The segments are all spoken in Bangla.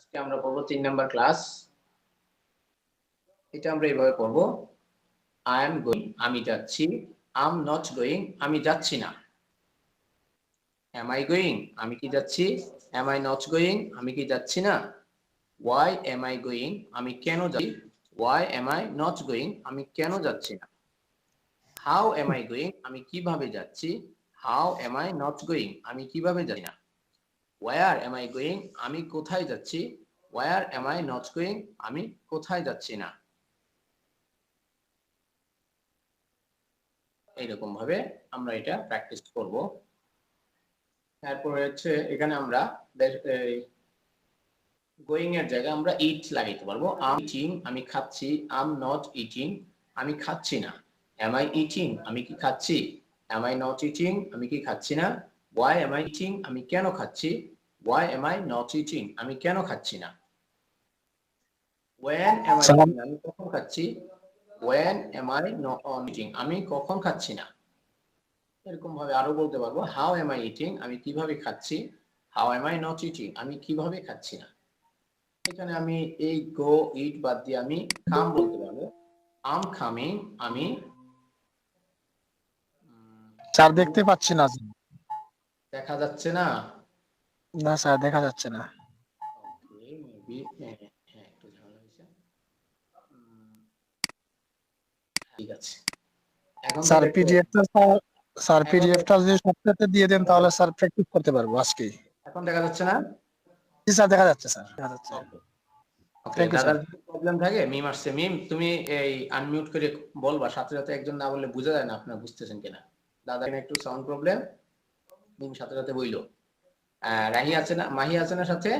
আজকে আমরা পড়বো 3 নাম্বার ক্লাস। এটা আমরা এইভাবে পড়বো, আই এম গোয়িং আমি যাচ্ছি, আই এম নট গোয়িং আমি যাচ্ছি না। এম আই গোয়িং আমি কি যাচ্ছি, এম আই নট গোয়িং আমি কি যাচ্ছি না। ওয়াই এম আই গোয়িং আমি কেন যাচ্ছি, why am I not going আমি কেন যাচ্ছি না। হাউ এম আই গোয়িং আমি কিভাবে যাচ্ছি, how M I not going আমি কিভাবে যাচ্ছি না। ওয়্যার এম আই গোয়িং আমি কোথায় যাচ্ছি, where am I not going আমি কোথায় যাচ্ছি না। এইরকম ভাবে আমরা এটা প্র্যাকটিস করব। তারপরে হচ্ছে এখানে আমরা গোয়িং এর জায়গায় আমরা ইট লাগাইতে পারবো। আম ইটিং আমি খাচ্ছি, আম নট ইটিং আমি খাচ্ছি না। এম আই ইটিং আমি কি খাচ্ছি, এম আই নট ইটিং আমি কি খাচ্ছি না। ওয়াই এম আই ইটিং আমি কেন খাচ্ছি, why am I not eating আমি কেন খাচ্ছি না। ওয়েন এম আই ইটিং আমি কখন খাচ্ছি, when am I not eating আমি কখন খাচ্ছি না। এরকম ভাবে আরো বলতে পারবো, হাউ এম আই ইটিং আমি কিভাবে খাচ্ছি, how M I not eating আমি কিভাবে খাচ্ছি না। এখানে আমি এই গো ইট বাদ দিয়ে আমি কাম বলতে পারবো। আম কামিং আমি স্যার দেখতে পাচ্ছি না। দেখা যাচ্ছে না। না স্যার দেখা যাচ্ছে না। ওকে মেবি একটু ঝামেলা হয়েছে। ঠিক আছে এখন স্যার দেখো, পিডিএফটা স্যার পিডিএফটা যদি সফটওয়্যারতে দিয়ে দেন তাহলে স্যার প্র্যাকটিস করতে পারবো আজকে। এখন দেখা যাচ্ছে না। জি স্যার দেখা যাচ্ছে, স্যার দেখা যাচ্ছে। ওকে ওকে থ্যাংক ইউ স্যার। দাদার যদি প্রবলেম থাকে, মিম আসছে, মিম তুমি এই আনমিউট করে বলবা, সাথে সাথে একজন না বললে বোঝা যায় না আপনারা বুঝতেছেন কিনা। দাদা কিনা একটু সাউন্ড প্রবলেম, মিম সাথে সাথে বইলো। রাহি আছে না, মাহি আছে না সাথে।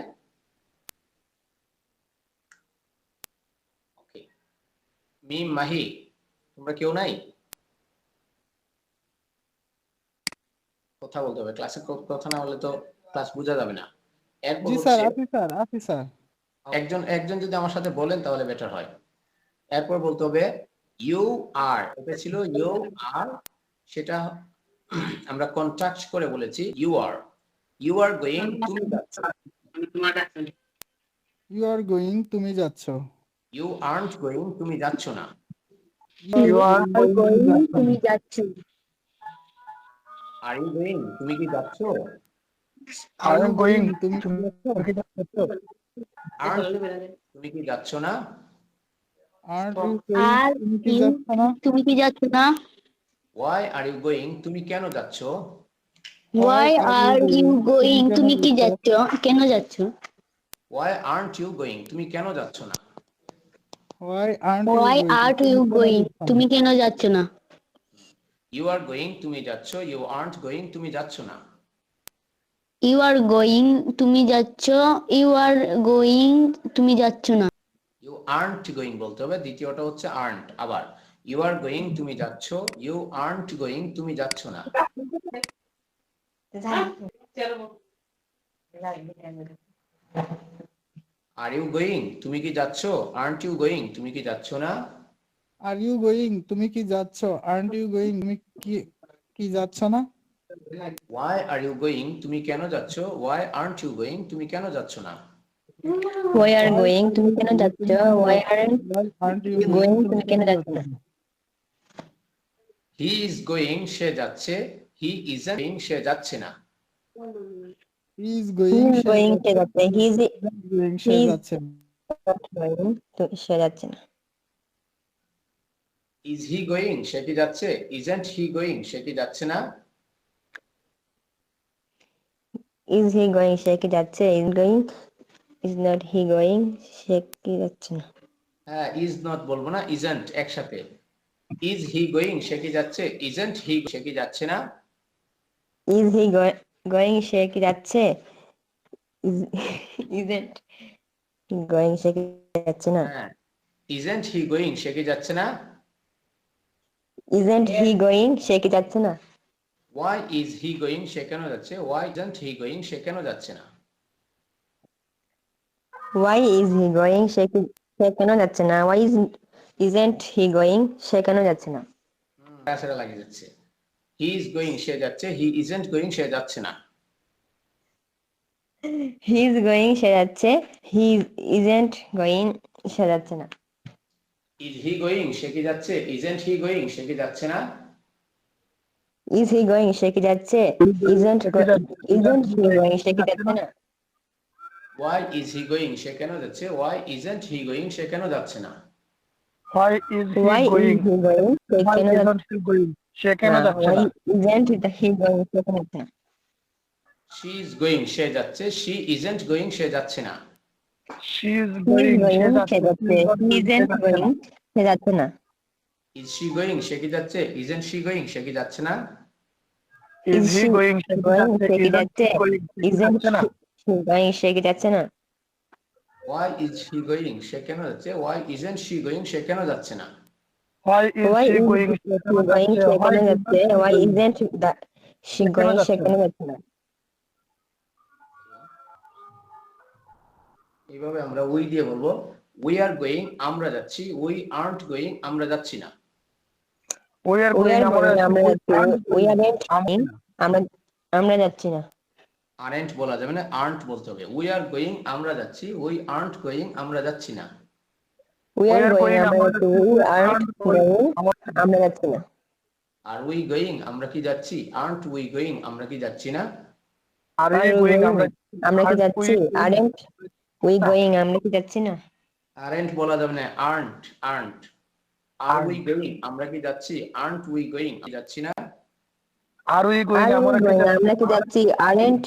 ওকে মিম মাহি তোমরা কেউ নাই, কথা বলতে হবে, ক্লাসে কথা না বললে তো ক্লাস বোঝা যাবে না। এরপর জি স্যার, হচ্ছে আছি স্যার। একজন একজন যদি আমার সাথে বলেন তাহলে বেটার হয়। এরপর বলতে হবে ইউ আর, এটা ছিল ইউ আর, সেটা আমরা কন্ট্রাক্ট করে বলেছি ইউ আর গোয়িং তুমি যাচ্ছ, ইউ আর গোয়িং তুমি যাচ্ছ। ইউ আর্নট গোয়িং তুমি যাচ্ছ না। ইউ আর গোয়িং তুমি যাচ্ছ। আর ইউ গোয়িং তুমি কি যাচ্ছ, আর ইউ গোয়িং তুমি তুমি কি যাচ্ছ? আর্নট তুমি কি যাচ্ছ না। আর ইউ গোয়িং তুমি কি যাচ্ছ না। তুমি কি যাচ্ছ না। ওয়াই আর ইউ গোয়িং তুমি কেন যাচ্ছ, Why are you going তুমি কি যাচ্ছ, কেন যাচ্ছ। ওয়াই আর্নট ইউ গোয়িং তুমি কেন যাচ্ছ না। Why aren't Why aren't you going তুমি কেন যাচ্ছ না। ইউ আর গোয়িং তুমি যাচ্ছ, ইউ আর্নট গোয়িং তুমি যাচ্ছ না। You are going তুমি যাচ্ছ, you are going তুমি যাচ্ছ না। ইউ আর্নট গোয়িং বলতে হবে, দ্বিতীয়টা হচ্ছে আর্নট। আবার ইউ আর গোয়িং তুমি যাচ্ছ, ইউ আর্নট গোয়িং তুমি যাচ্ছ না। আর ইউ গোয়িং তুমি কি যাচ্ছ, আর্নট ইউ গোয়িং তুমি কি যাচ্ছ না। আর ইউ গোয়িং তুমি কি যাচ্ছ, আরন্ট ইউ গোয়িং তুমি কি কি যাচ্ছ না। ওয়াই আর ইউ গোয়িং তুমি কেন যাচ্ছ, ওয়াই আর্নট ইউ গোয়িং তুমি কেন যাচ্ছ না। Why are going তুমি কেন যাচ্ছ, why aren't aren't you you going তুমি কেন যাচ্ছ না। হি ইজ গোয়িং সে যাচ্ছে, হি ইজন্ট গোয়িং সে যাচ্ছে না। He is He going is going সে যাচ্ছে, he is going say he is যাচ্ছে না। not going তো সে যাচ্ছে না। ইজ হি গোয়িং সে কি যাচ্ছে, ইজন্ট হি গোয়িং সে কি যাচ্ছে না। Is he going সে কি যাচ্ছে, is going is not he going সে কি যাচ্ছে না। হ্যাঁ ইজ নট বলবো না, ইজন্ট একসাথে। ইজ হি গোয়িং সে কি যাচ্ছে, ইজন্ট হি সে কি যাচ্ছে না। Is he going সে কি যাচ্ছে, isn't he going সে কি যাচ্ছে না। হ্যাঁ ইজন্ট হি গোয়িং সে কি যাচ্ছে না। Isn't he going সে কি যাচ্ছে না। ওয়াই ইজ হি গোয়িং সে কেন যাচ্ছে, ওয়াই ইজন্ট হি গোয়িং সে কেন যাচ্ছে না। Why is he going সে কেন যাচ্ছে না। Why isn't he going সে কেন যাচ্ছে না। সেটা লাগিয়ে যাচ্ছে। হি ইজ গোয়িং সে যাচ্ছে, হি ইজন্ট গোয়িং সে যাচ্ছে না। হি ইজ গোয়িং সে যাচ্ছে, হি ইজেন্ট গোয়িং সে যাচ্ছে না। ইজ হি গোয়িং সে কি যাচ্ছে, ইজেন্ট হি গোয়িং সে কি যাচ্ছে না। ইজ হি গোয়িং সে কি যাচ্ছে, ইজেন্ট ইজেন্ট হি গোয়িং সে কি যাচ্ছে না। ওয়াই ইজ হি গোয়িং সে কেন যাচ্ছে, ওয়াই ইজেন্ট হি গোয়িং সে কেন যাচ্ছে না। Why is he why is going? He going সে Why কেন যাচ্ছে isn't he going? সে কেন না, যাচ্ছে ওয়াই না? ইজেন্ট হি গোয়িং সে কেন যাচ্ছে না। শি ইজ গোয়িং সে যাচ্ছে, শি ইজেন্ট গোয়িং সে যাচ্ছে না। She is he is going. Say going যাচ্ছে। সে যাচ্ছে, She is not going, say isn't যাচ্ছে গোয়িং না। সে যাচ্ছে না। ইজ শি গোয়িং সে কি যাচ্ছে, ইজেন্ট শি গোয়িং সে কি যাচ্ছে না। Is is he she going? সে কি গোয়িং যাচ্ছে? সে কি Isn't যাচ্ছে, he going? সে কি ইজেন্ট যাচ্ছে না? শি গোয়িং সে কি যাচ্ছে না। ওয়াই ইজ হি গোয়িং সে কেন যাচ্ছে, ওয়াই ইজেন্ট শি গোয়িং সে কেন যাচ্ছে না। Why is why she is going? She সে কেন গোয়িং যাচ্ছে? সে Why কেন isn't যাচ্ছে, she why going? Isn't she সে কেন গোয়িং সে যাচ্ছে কেন না? যাচ্ছে না। এইভাবে আমরা উই দিয়ে বলবো, উই আর গোয়িং আমরা যাচ্ছি, উই আর্নট গোয়িং আমরা যাচ্ছি না। We are we going. আর আমরা গোয়িং যাচ্ছি। আমরা We যাচ্ছি, aren't we going. Aren't going আমরা আমরা যাচ্ছি না। আরেন্ট বলা যাবে না, আর্নট বলতে হবে। উই আর গোয়িং আমরা যাচ্ছি, উই আর্নট গোয়িং আমরা যাচ্ছি না। We We R are going going. আমরা আমরা যাচ্ছি, যাচ্ছি। We We aren't aren't going. Going আমরা আমরা যাচ্ছি না। আর উই গোয়িং আমরা কি যাচ্ছি, আর্নট উই গোয়িং আমরা কি যাচ্ছি না। Are R we we going? Going আমরা আমরা কি aren't we যাচ্ছি, going? আরেন্ট উই গোয়িং আমরা কি যাচ্ছি না। আরেন্ট বলা যাবে না, aren't aren't. Are we Aren't. Going আমরা কি যাচ্ছি, আর্নট উই গোয়িং যাচ্ছি না। Are we going? Are we আমরা কি গোয়িং যাচ্ছি? আমরা কি যাচ্ছি, আরেন্ট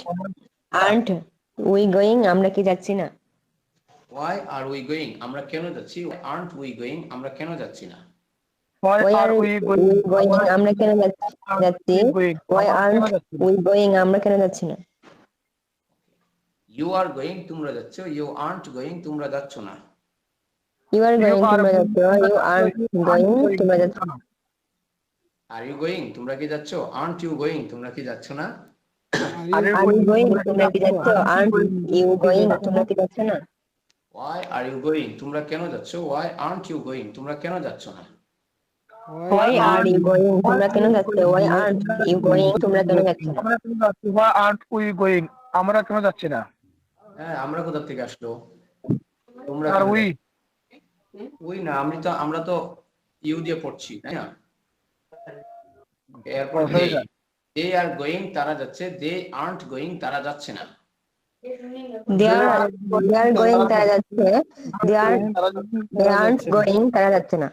আর্নট উই গোয়িং আমরা কি যাচ্ছি না। ওয়াই আর উই গোয়িং আমরা কেন যাচ্ছি, আর্নট উই গোয়িং আমরা কেন যাচ্ছি না। Why Y R are we we going? Going আমরা কেন Aren't যাচ্ছি, we going? ওয়াই আমরা কেন আর্নট যাচ্ছি না? উই গোয়িং আমরা কেন যাচ্ছি না। ইউ আর গোয়িং তোমরা যাচ্ছ, ইউ আর্নট গোয়িং তোমরা যাচ্ছ না। You are You going are তোমরা going. যাচ্ছ, ইউ আর্নট গোয়িং তোমরা যাচ্ছ না। আর ইউ গোয়িং তোমরা কি যাচ্ছ, আর্নট ইউ গোয়িং তোমরা কি যাচ্ছ না। Are Are you you are you going আমরা কি তোমরা কি যাচ্ছি? যাচ্ছ, আর্নট ইউ গোয়িং তোমরা কি যাচ্ছ না। ওয়াই আর ইউ গোয়িং তোমরা কেন যাচ্ছ, ওয়াই আর্নট ইউ গোয়িং তোমরা কেন যাচ্ছ না। ওয়াই আর ইউ গোয়িং তোমরা কেন যাচ্ছ, ওয়াই আর্নট ইউ গোয়িং তোমরা কেন যাচ্ছ না। আমরা কেন যাচ্ছি? Why aren't we going? আমরা কেন যাচ্ছি না? হ্যাঁ আমরা কোথা থেকে আসলো, তোমরা Are কেন we? উই না, আমরা তো ইউ দিয়ে পড়ছি তাই না। এরপর হয়ে যায়। দে আর গোয়িং তারা যাচ্ছে, দে আর্নট গোয়িং তারা যাচ্ছে না। দে আর গোয়িং তারা যাচ্ছে, দে আর্নট গোয়িং তারা যাচ্ছে না।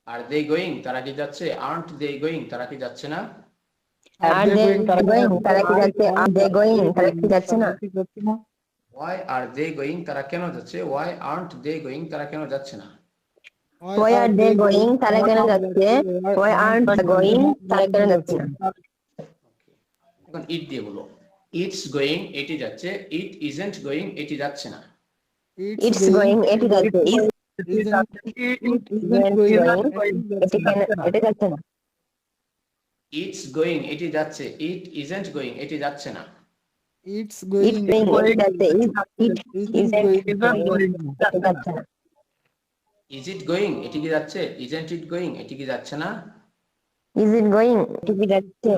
আর দে গোয়িং তারা কি যাচ্ছে, আর্নট দে গোয়িং তারা কি যাচ্ছে না। আর দে গোয়িং তারা কি যাচ্ছে, আর দে গোয়িং তারা কি যাচ্ছে না। ওয়াই আর দে গোয়িং তারা কেন যাচ্ছে, ওয়াই আর্নট দে গোয়িং তারা কেন যাচ্ছে না। ওয়াই আর দে গোয়িং তারা কেন যাচ্ছে, ওয়াই আর্নট গোয়িং তারা কেন যাচ্ছে না। এখন ইট দিয়ে বলো, ইটস গোয়িং এটি যাচ্ছে, ইট ইজেন্ট গোয়িং এটি যাচ্ছে না। ইটস গোয়িং এটি যাচ্ছে, ইজ isn't গোয়িং এটি কেন এটি যাচ্ছে না। ইটস গোয়িং এটি যাচ্ছে, ইট ইজেন্ট গোয়িং এটি যাচ্ছে না। ইটস ইট গোয়িং গোয়িং এটি যাচ্ছে, ইট ইজেন্ট গোয়িং এটি যাচ্ছে না। ইজ ইট গোয়িং এটি কি যাচ্ছে, ইজেন্ট ইট গোয়িং এটি কি যাচ্ছে না। ইজ ইট গোয়িং এটি কি যাচ্ছে,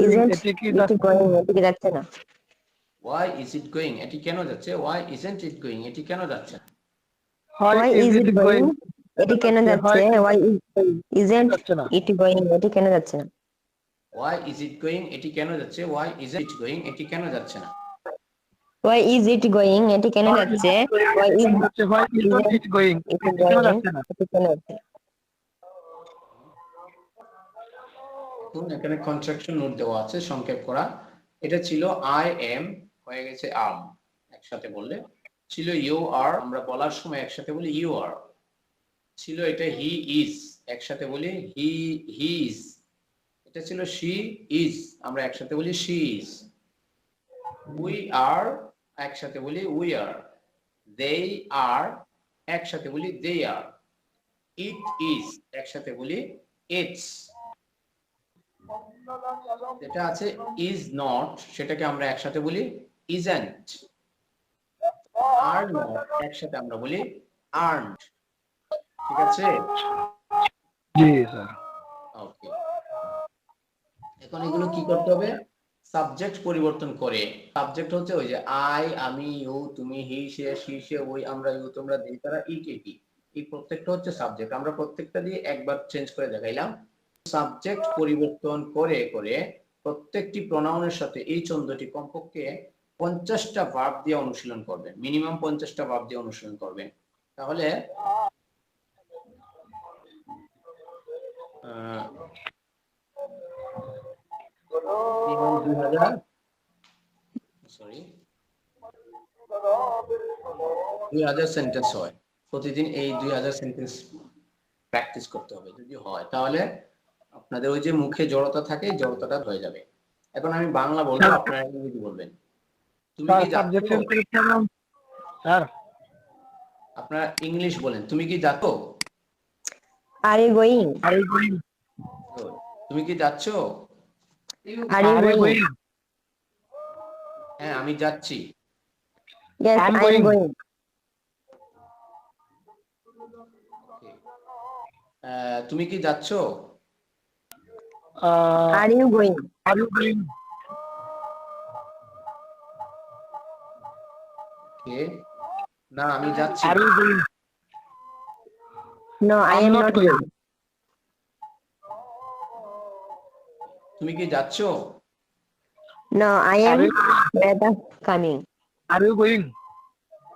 ইজেন্ট ইট গোয়িং এটি কি যাচ্ছে না। ওয়াই ইজ ইট গোয়িং এটি কেন যাচ্ছে, ওয়াই ইজেন্ট ইট গোয়িং এটি কেন যাচ্ছে না। ওয়াই ইজ ইট গোয়িং এটি কেন যাচ্ছে, ওয়াই ইজেন্ট ইট গোয়িং এটি কেন যাচ্ছে না। ওয়াই ইজ ইট গোয়িং এটি কেন যাচ্ছে, ওয়াই ইজেন্ট ইট গোয়িং এটি কেন যাচ্ছে না। ওয়াই ইজ ইট গোয়িং এটি কেন যাচ্ছে, why is Why isn't it going? It কেন গোয়িং যাচ্ছে না? এটি কেন যাচ্ছে না। এখন এখানে কনস্ট্রাকশন নোট দেওয়া আছে সংক্ষেপ করা। এটা ছিল আই এম, হয়ে গেছে আম একসাথে বললে। ছিল ইউ আর, আমরা বলার সময় একসাথে বলি ইউ আর। ছিল এটা হি ইজ, একসাথে বলি হি ইজ। এটা ছিল শি ইজ, আমরা একসাথে বলি শি ইজ। উই আর, একসাথে বলি উই আর। দে আর, একসাথে বলি দে আর। ইট ইজ, একসাথে বলি ইটস। যেটা আছে ইজ নট, সেটাকে আমরা একসাথে বলি ইজেন্ট। আর নট, একসাথে আমরা বলি আর্নড। ঠিক আছে, জি স্যার। ওকে। এখন এগুলো কি করতে হবে, সাবজেক্ট পরিবর্তন করে। সাবজেক্ট হচ্ছে ওই যে আই, আমি, ইউ, তুমি, হি, সে, শি, সে, ওই, আমরা, ইউ, তোমরা, they, তারা, ই, কে, কি। এই প্রত্যেকটা হচ্ছে সাবজেক্ট। আমরা প্রত্যেকটা দিয়ে একবার চেঞ্জ করে দেখাইলাম। সাবজেক্ট পরিবর্তন করে করে প্রত্যেকটি প্রোনাউনের সাথে এই ছন্দটি কমপক্ষে 50টা ভার্ব দিয়ে অনুশীলন করবেন, মিনিমাম 50টা ভার্ব দিয়ে অনুশীলন করবেন। তাহলে সরি 2000 সেন্টেন্স হয় প্রতিদিন। এই 2000 সেন্টেন্স প্র্যাকটিস করতে হবে। যদি হয় তাহলে আপনাদের ওই যে মুখে জড়তা থাকে, জড়তাটা হয়ে যাবে। এখন আমি বাংলা বলবো, আপনারা ইংরেজি বলবেন। তুমি স্যার কি সাবজেক্ট যাচ্ছো? চেঞ্জ করতে হবে স্যার। আপনারা ইংলিশ বলেন। তুমি কি যাচ্ছো? Are you going? Are you going? Good. তুমি কি যাচ্ছো? Are you are you going? Going? হ্যাঁ, আমি যাচ্ছি। Yes, I'm I am going. going. Okay. তুমি কি যাচ্ছো? Are you going? Are you going? Okay. না, আমি যাচ্ছি আর না। You going? No, I I'm am not not going. going. তুমি কি যাচ্ছো? No, I am Are you rather coming. Are you going?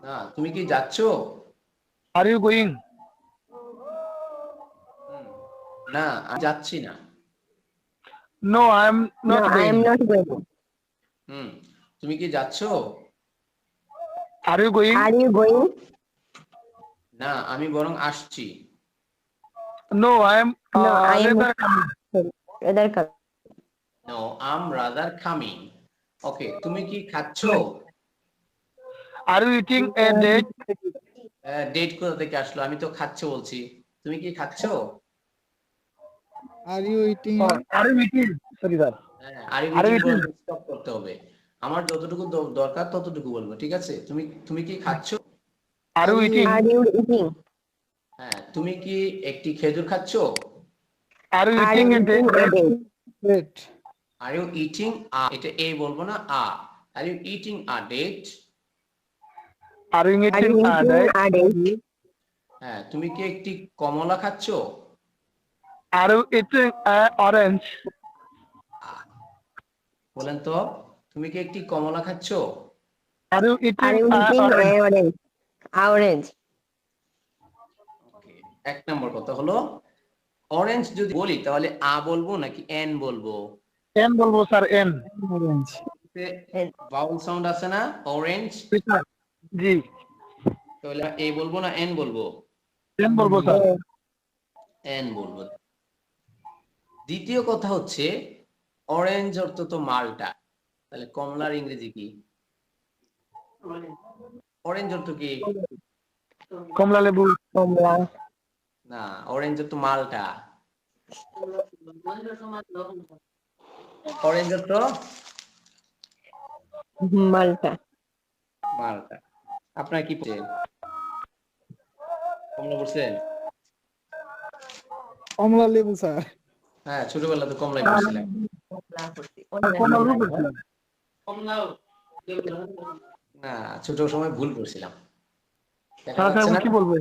না, তুমি কি যাচ্ছো? Are you going? না, আমি যাচ্ছি না। No I am No, not I going. am not going. তুমি কি যাচ্ছো? Are you going? Are you going? না, আমি বরং আসছি। No I am No, I am rather coming. rather coming. No, I'm rather coming. Okay, তুমি কি খাচ্ছো? Are you eating a date? Date কোথা থেকে আসলো? আমি তো খাচ্ছো বলছি। তুমি কি খাচ্ছো? Are you eating? R you eating? Sorry sir. হ্যাঁ, আর Are you ইউটিং eating? স্টপ করতে হবে। আমার যতটুকু দরকার ততটুকু বলবো, ঠিক আছে? তুমি তুমি কি খাচ্ছো? Are you Are you eating? Are you eating? হ্যাঁ, তুমি কি একটি খেজুর খাচ্ছো? Are you Are eating you a eating a date? date? Wait. Are you eating এটা এ বলবো না, are you eating a date? Are you Are eating you a eating date? a date? হ্যাঁ, তুমি কি একটি কমলা খাচ্ছো? Are you eating a orange? বলেন তো, তুমি কি একটি কমলা খাচ্ছো? Are you eating Are you a eating orange? a orange? A orange. Okay, এক নম্বর কথা হলো অরেঞ্জ যদি বলি তাহলে আ বলবো নাকি এন বলবো? এন বলবো sir, N. Orange. Vowel sound আছে না, অরেঞ্জ। জি, তাহলে এ বলবো না এন বলবো? এন বলবো স্যার। এন বলবো। দ্বিতীয় কথা হচ্ছে অরেঞ্জ অর্থ তো মালটা, তাহলে কমলার ইংরেজি কি? অরেঞ্জ অর্থ কি? কমলা লেবু। Komla. না, অরেঞ্জ অর্থ মালটা। অরেঞ্জ অর্থ Malta. মালটা। আপনার কি পড়ছেন? কমলা পড়ছেন? কমলা লেবু স্যার। হ্যাঁ, ছোটবেলা তো কমলাই পড়ছিলাম। কমলা লেবু বলছিলাম। না, ছোট সময় ভুল করছিলাম। দেখা স্যার যাচ্ছে না? কি বলবো?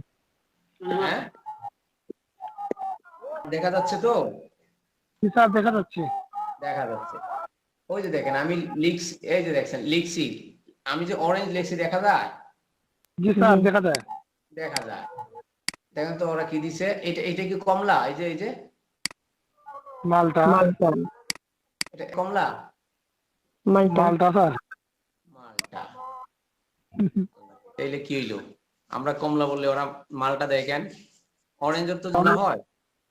হ্যাঁ, দেখা যাচ্ছে তো? কি স্যার দেখা যাচ্ছে? দেখা যাচ্ছে। ওই যে দেখেন আমি লিখছি, এই যে দেখছেন লিখছি, আমি যে অরেঞ্জ লিখছি দেখা যায়? জি স্যার দেখা যায়। দেখা যায়। দেখেন তো ওরা কি দিছে, এটা এটা কি কমলা? এই যে মালটা। Malta. এটা কমলা? Malta. মালটা স্যার। মালটা। তাইলে কি হইলো? আমরা কমলা বললে ওরা মালটা দেয় কেন? অরেঞ্জ তো যদি হয়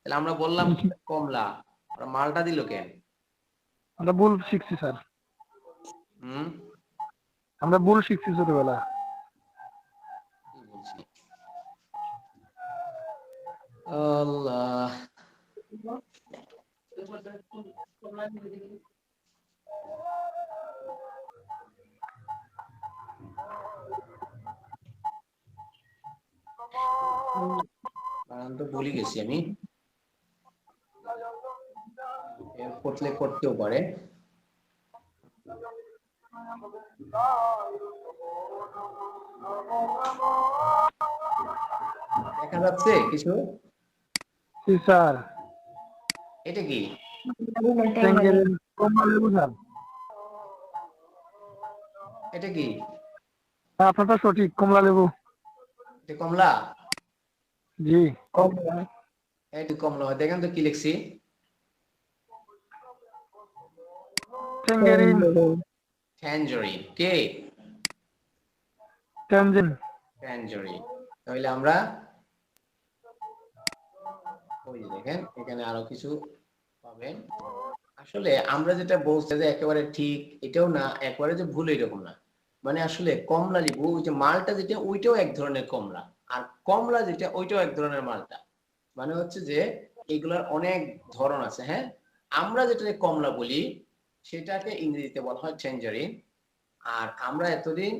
তাহলে আমরা বললাম কমলা, ওরা মালটা দিল কেন? আমরা ভুল শিখছি স্যার। হুম, আমরা ভুল শিখছি ছোটবেলা। কি বলছি? আল্লাহ। বানান তো ভুলে গেছি আমি। করতেও পারে। দেখা যাচ্ছে কিছু? জি স্যার। এটা কি? ট্যাঙ্গেরিন, কমলা লেবু স্যার। এটা কি? হ্যাঁ, আপনারটা সঠিক, কমলা লেবু। এটা কমলা? জি। এটা কমলা হয়, দেখেন তো কি লিখছি? ট্যাঙ্গেরিন, ট্যাঞ্জারিন। কে? ট্যানজিন। ট্যাঞ্জারিন। তাহলে আমরা ওই যে দেখেন এখানে আরো কিছু পাবেন। আসলে আমরা যেটা বলছি যে একেবারে ঠিক এটাও না, একবারে যে ভুল এরকম না। মানে আসলে কমলা লেবু, ওই যে মালটা যেটা ওইটাও এক ধরনের কমলা, আর কমলা যেটা ওইটাও এক ধরনের মালটা। মানে হচ্ছে যে এগুলার অনেক ধরন আছে। হ্যাঁ, আমরা যেটা কমলা বলি সেটাকে ইংরেজিতে বলা হয় ট্যাঞ্জারিন। আর আমরা এতদিন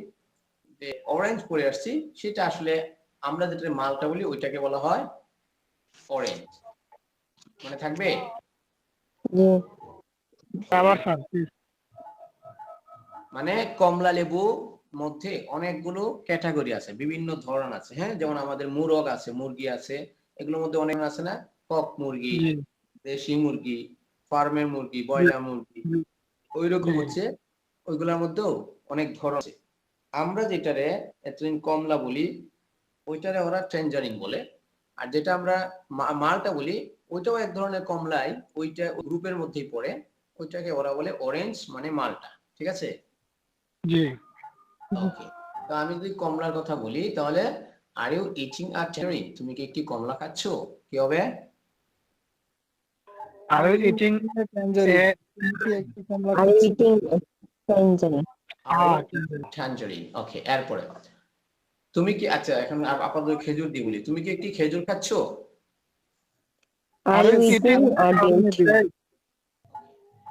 যে অরেঞ্জ পড়ে আসছি সেটা আসলে আমরা যেটা মালটা বলি ওইটাকে বলা হয় অরেঞ্জ। মনে থাকবে? জি। আবার স্যার প্লিজ। মানে কমলা লেবু মধ্যে অনেকগুলো ক্যাটাগরি আছে, বিভিন্ন ধরন আছে। হ্যাঁ, যেমন আমাদের মুরগ আছে, মুরগি আছে, এগুলোর মধ্যে অনেক আছে না, কক মুরগি, জি দেশি মুরগি, ফার্মের মুরগি, জি ব্রয়লার মুরগি, জি ওইরকম জি। হচ্ছে ওইগুলোর মধ্যেও অনেক ধরন আছে। আমরা যেটারে এতদিন কমলা বলি ওইটারে ওরা ট্যাঞ্জারিন বলে, আর যেটা আমরা মালটা বলি ওইটাও এক ধরনের কমলাই, ওইটা গ্রুপের মধ্যেই পড়ে, ওইটাকে ওরা বলে অরেঞ্জ মানে মালটা। ঠিক আছে? জি। ওকে, তো আমি যদি কমলার কথা বলি তাহলে are you eating a tangerine? তুমি কি একটি কমলা খাচ্ছো? কি হবে? আর ইটিং এ ট্যাঞ্জারিন, তুমি কি একটি কমলা Are you খাচ্ছ? eating tangerine? Are you tangerine. Okay, এরপরে তুমি কি, আচ্ছা এখন আপাতত খেজুর দিয়ে বলি, তুমি কি একটি খেজুর খাচ্ছো? Are you eating eating a date?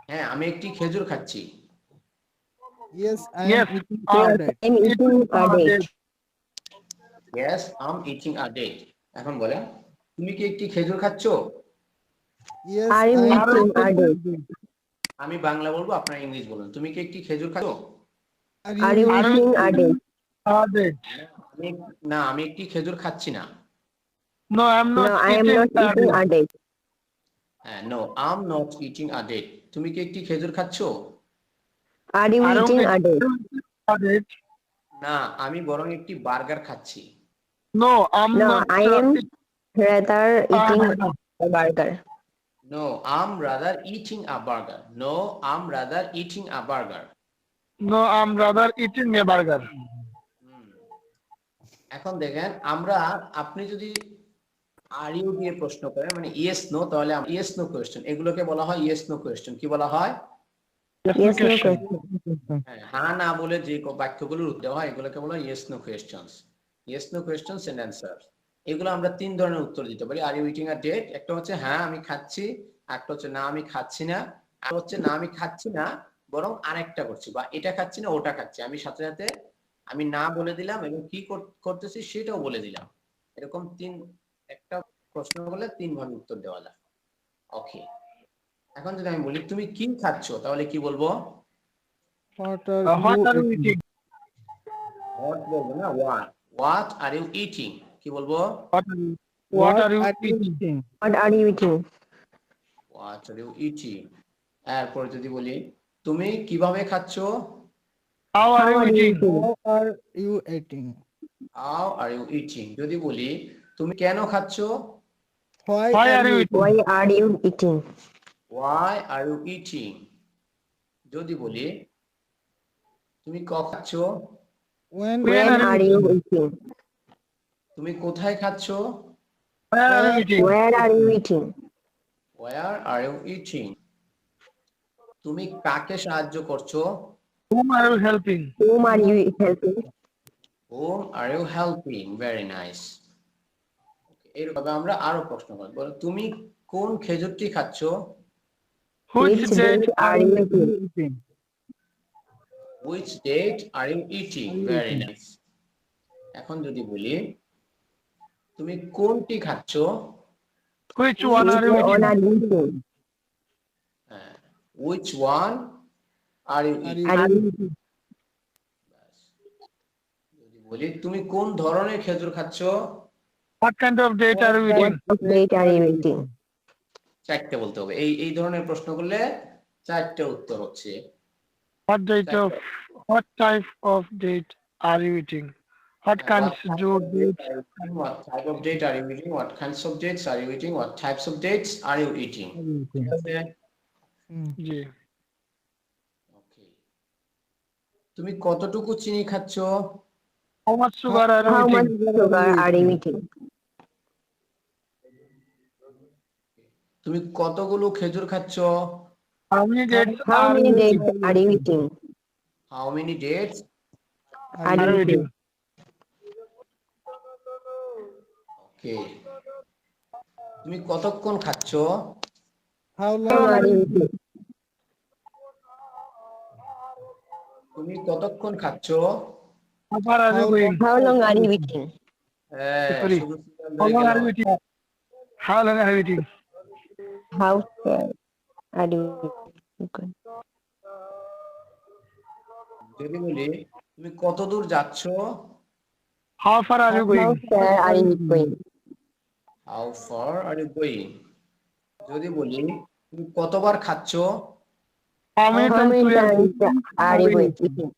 হ্যাঁ, আমি একটি খেজুর খাচ্ছি। Yes, I am yes eating are a Yes, date. I'm eating a date. Yes, I'm eating a date. এখন বলেন, তুমি কি একটি খেজুর খাচ্ছো? Yes, Are you I am eating a eating a date? date. আমি বাংলা বলবো, আপনারা ইংলিশ বলুন। তুমি কি একটি খেজুর খাচ্ছো? Are Are you you are eating a date? Date. আমি না, আমি একটি খেজুর খাচ্ছি না। No I am No, not I am eating not eating a date. হ্যাঁ, no, I'm not eating a date. তুমি কি একটি খেজুর খাচ্ছো? Are you eating a date? Date. না, আমি বরং একটি বার্গার খাচ্ছি। No I am No, not I am rather eating a burger. No, I'm rather eating a burger. No, I'm rather eating a burger. No I am rather eating a burger. এখন দেখেন, আমরা আপনি যদি আর ইউ দিয়ে প্রশ্ন করেন মানে ইয়েস নো, তাহলে ইয়েস নো কোয়েশ্চেন, এগুলোকে বলা হয় ইয়েস নো কোয়েশ্চেন। কি বলা হয়? Yes, no question. হ্যাঁ, হ্যাঁ না বলে যে বাক্যগুলোর উত্তর দেওয়া হয় এগুলোকে বলা হয় yes no questions. Yes no questions and answer. এগুলো আমরা তিন ধরনের উত্তর দিতে পারি। Are you eating a date, একটা হচ্ছে হ্যাঁ আমি খাচ্ছি, একটা হচ্ছে না আমি খাচ্ছি না, আর হচ্ছে না আমি খাচ্ছি না বরং আরেকটা করছি, বা এটা খাচ্ছি না ওটা খাচ্ছি। আমি সাথে সাথে আমি না বলে দিলাম এবং কি করতেছি সেটাও বলে দিলাম। এরকম একটা প্রশ্ন করলে তিন ভাবে উত্তর দেওয়া যায়। ওকে, এখন যদি আমি বলি তুমি কি খাচ্ছো তাহলে কি বলবো? What are what are you you eating? Eating? What বলবো না, হোয়াট আর ইউ ইটিং? কি বলবো? What are you What are you eating? eating? What are you eating? What are you eating. এরপর যদি বলি তুমি কিভাবে খাচ্ছো? How are How you are you eating? eating? How are you eating? How are you eating. যদি বলি তুমি কেন খাচ্ছো? Why Why are are you you eating? Why are you eating? Why are you eating. যদি বলি তুমি খাচ্ছো? When When When are are you you eating? তুমি কোথায় খাচ্ছো? Where are you eating? Where are you eating? Where are you eating. তুমি কাকে সাহায্য করছো? Whom are you helping? Whom are you helping? Whom are you helping? Very nice. এরকম আমরা আরো প্রশ্ন করব। তুমি কোন খেজুরটি খাচ্ছো? Which Which date date are are you you eating? eating? Which date are you eating? Very nice. এখন যদি বলি তুমি কোনটি খাচ্ছো? Which one are Which you one eating? are you eating? Which one are you Are eating? you Are you eating? বলি তুমি কোন ধরনের খেজুর খাচ্ছ? What kind of date are you What eating? of date are you eating? চারটে বলতে হবে। এই ধরনের প্রশ্ন করলে চারটে উত্তর হচ্ছে। What type of date are you eating? What kinds of dates? What type of date are you eating? What kinds of dates are you eating? What types of dates are you eating? ঠিক আছে? জি। Okay. তুমি কতটুকু চিনি খাচ্ছ? How much sugar are you How much eating? sugar are you eating? তুমি কতগুলো খেজুর খাচ্ছ? How many dates How are many you dates eating? are you eating? How many dates? Are Are you you eating? eating? Okay. তুমি কতক্ষণ খাচ্ছ? How How long long are are you you eating? তুমি কতক্ষণ খাচ্ছ? How far are you How going? How long are you eating? হ্যাঁ, Sorry. শুরু সিরিয়াল How ধরে long গেল। are you eating? How long are you eating? How far are you eating? যদি বলি তুমি কত দূর যাচ্ছ? How far are you How going? far are you going? How far are you going? যদি বলি তুমি কতবার খাচ্ছ? How many How times many we are times going? are you eating?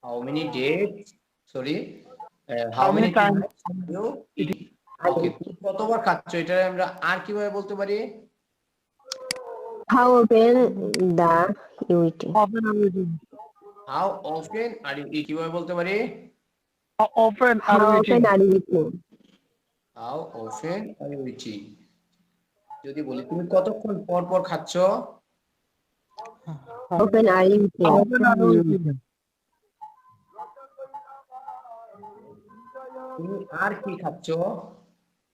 How many days? Sorry. How How many many times times are you eating? Are Okay, you তুমি কতবার খাচ্ছ এটা আমরা আর কিভাবে বলতে পারি? How often you eating? often are you eating? How often are you eating? কিভাবে বলতে পারি? How often are How you often eating? are you eating? How often are you eating? যদি বলি তুমি কতক্ষণ পর পর খাচ্ছ? How often are you How eating? often are you eating? তুমি আর কি খাচ্ছ?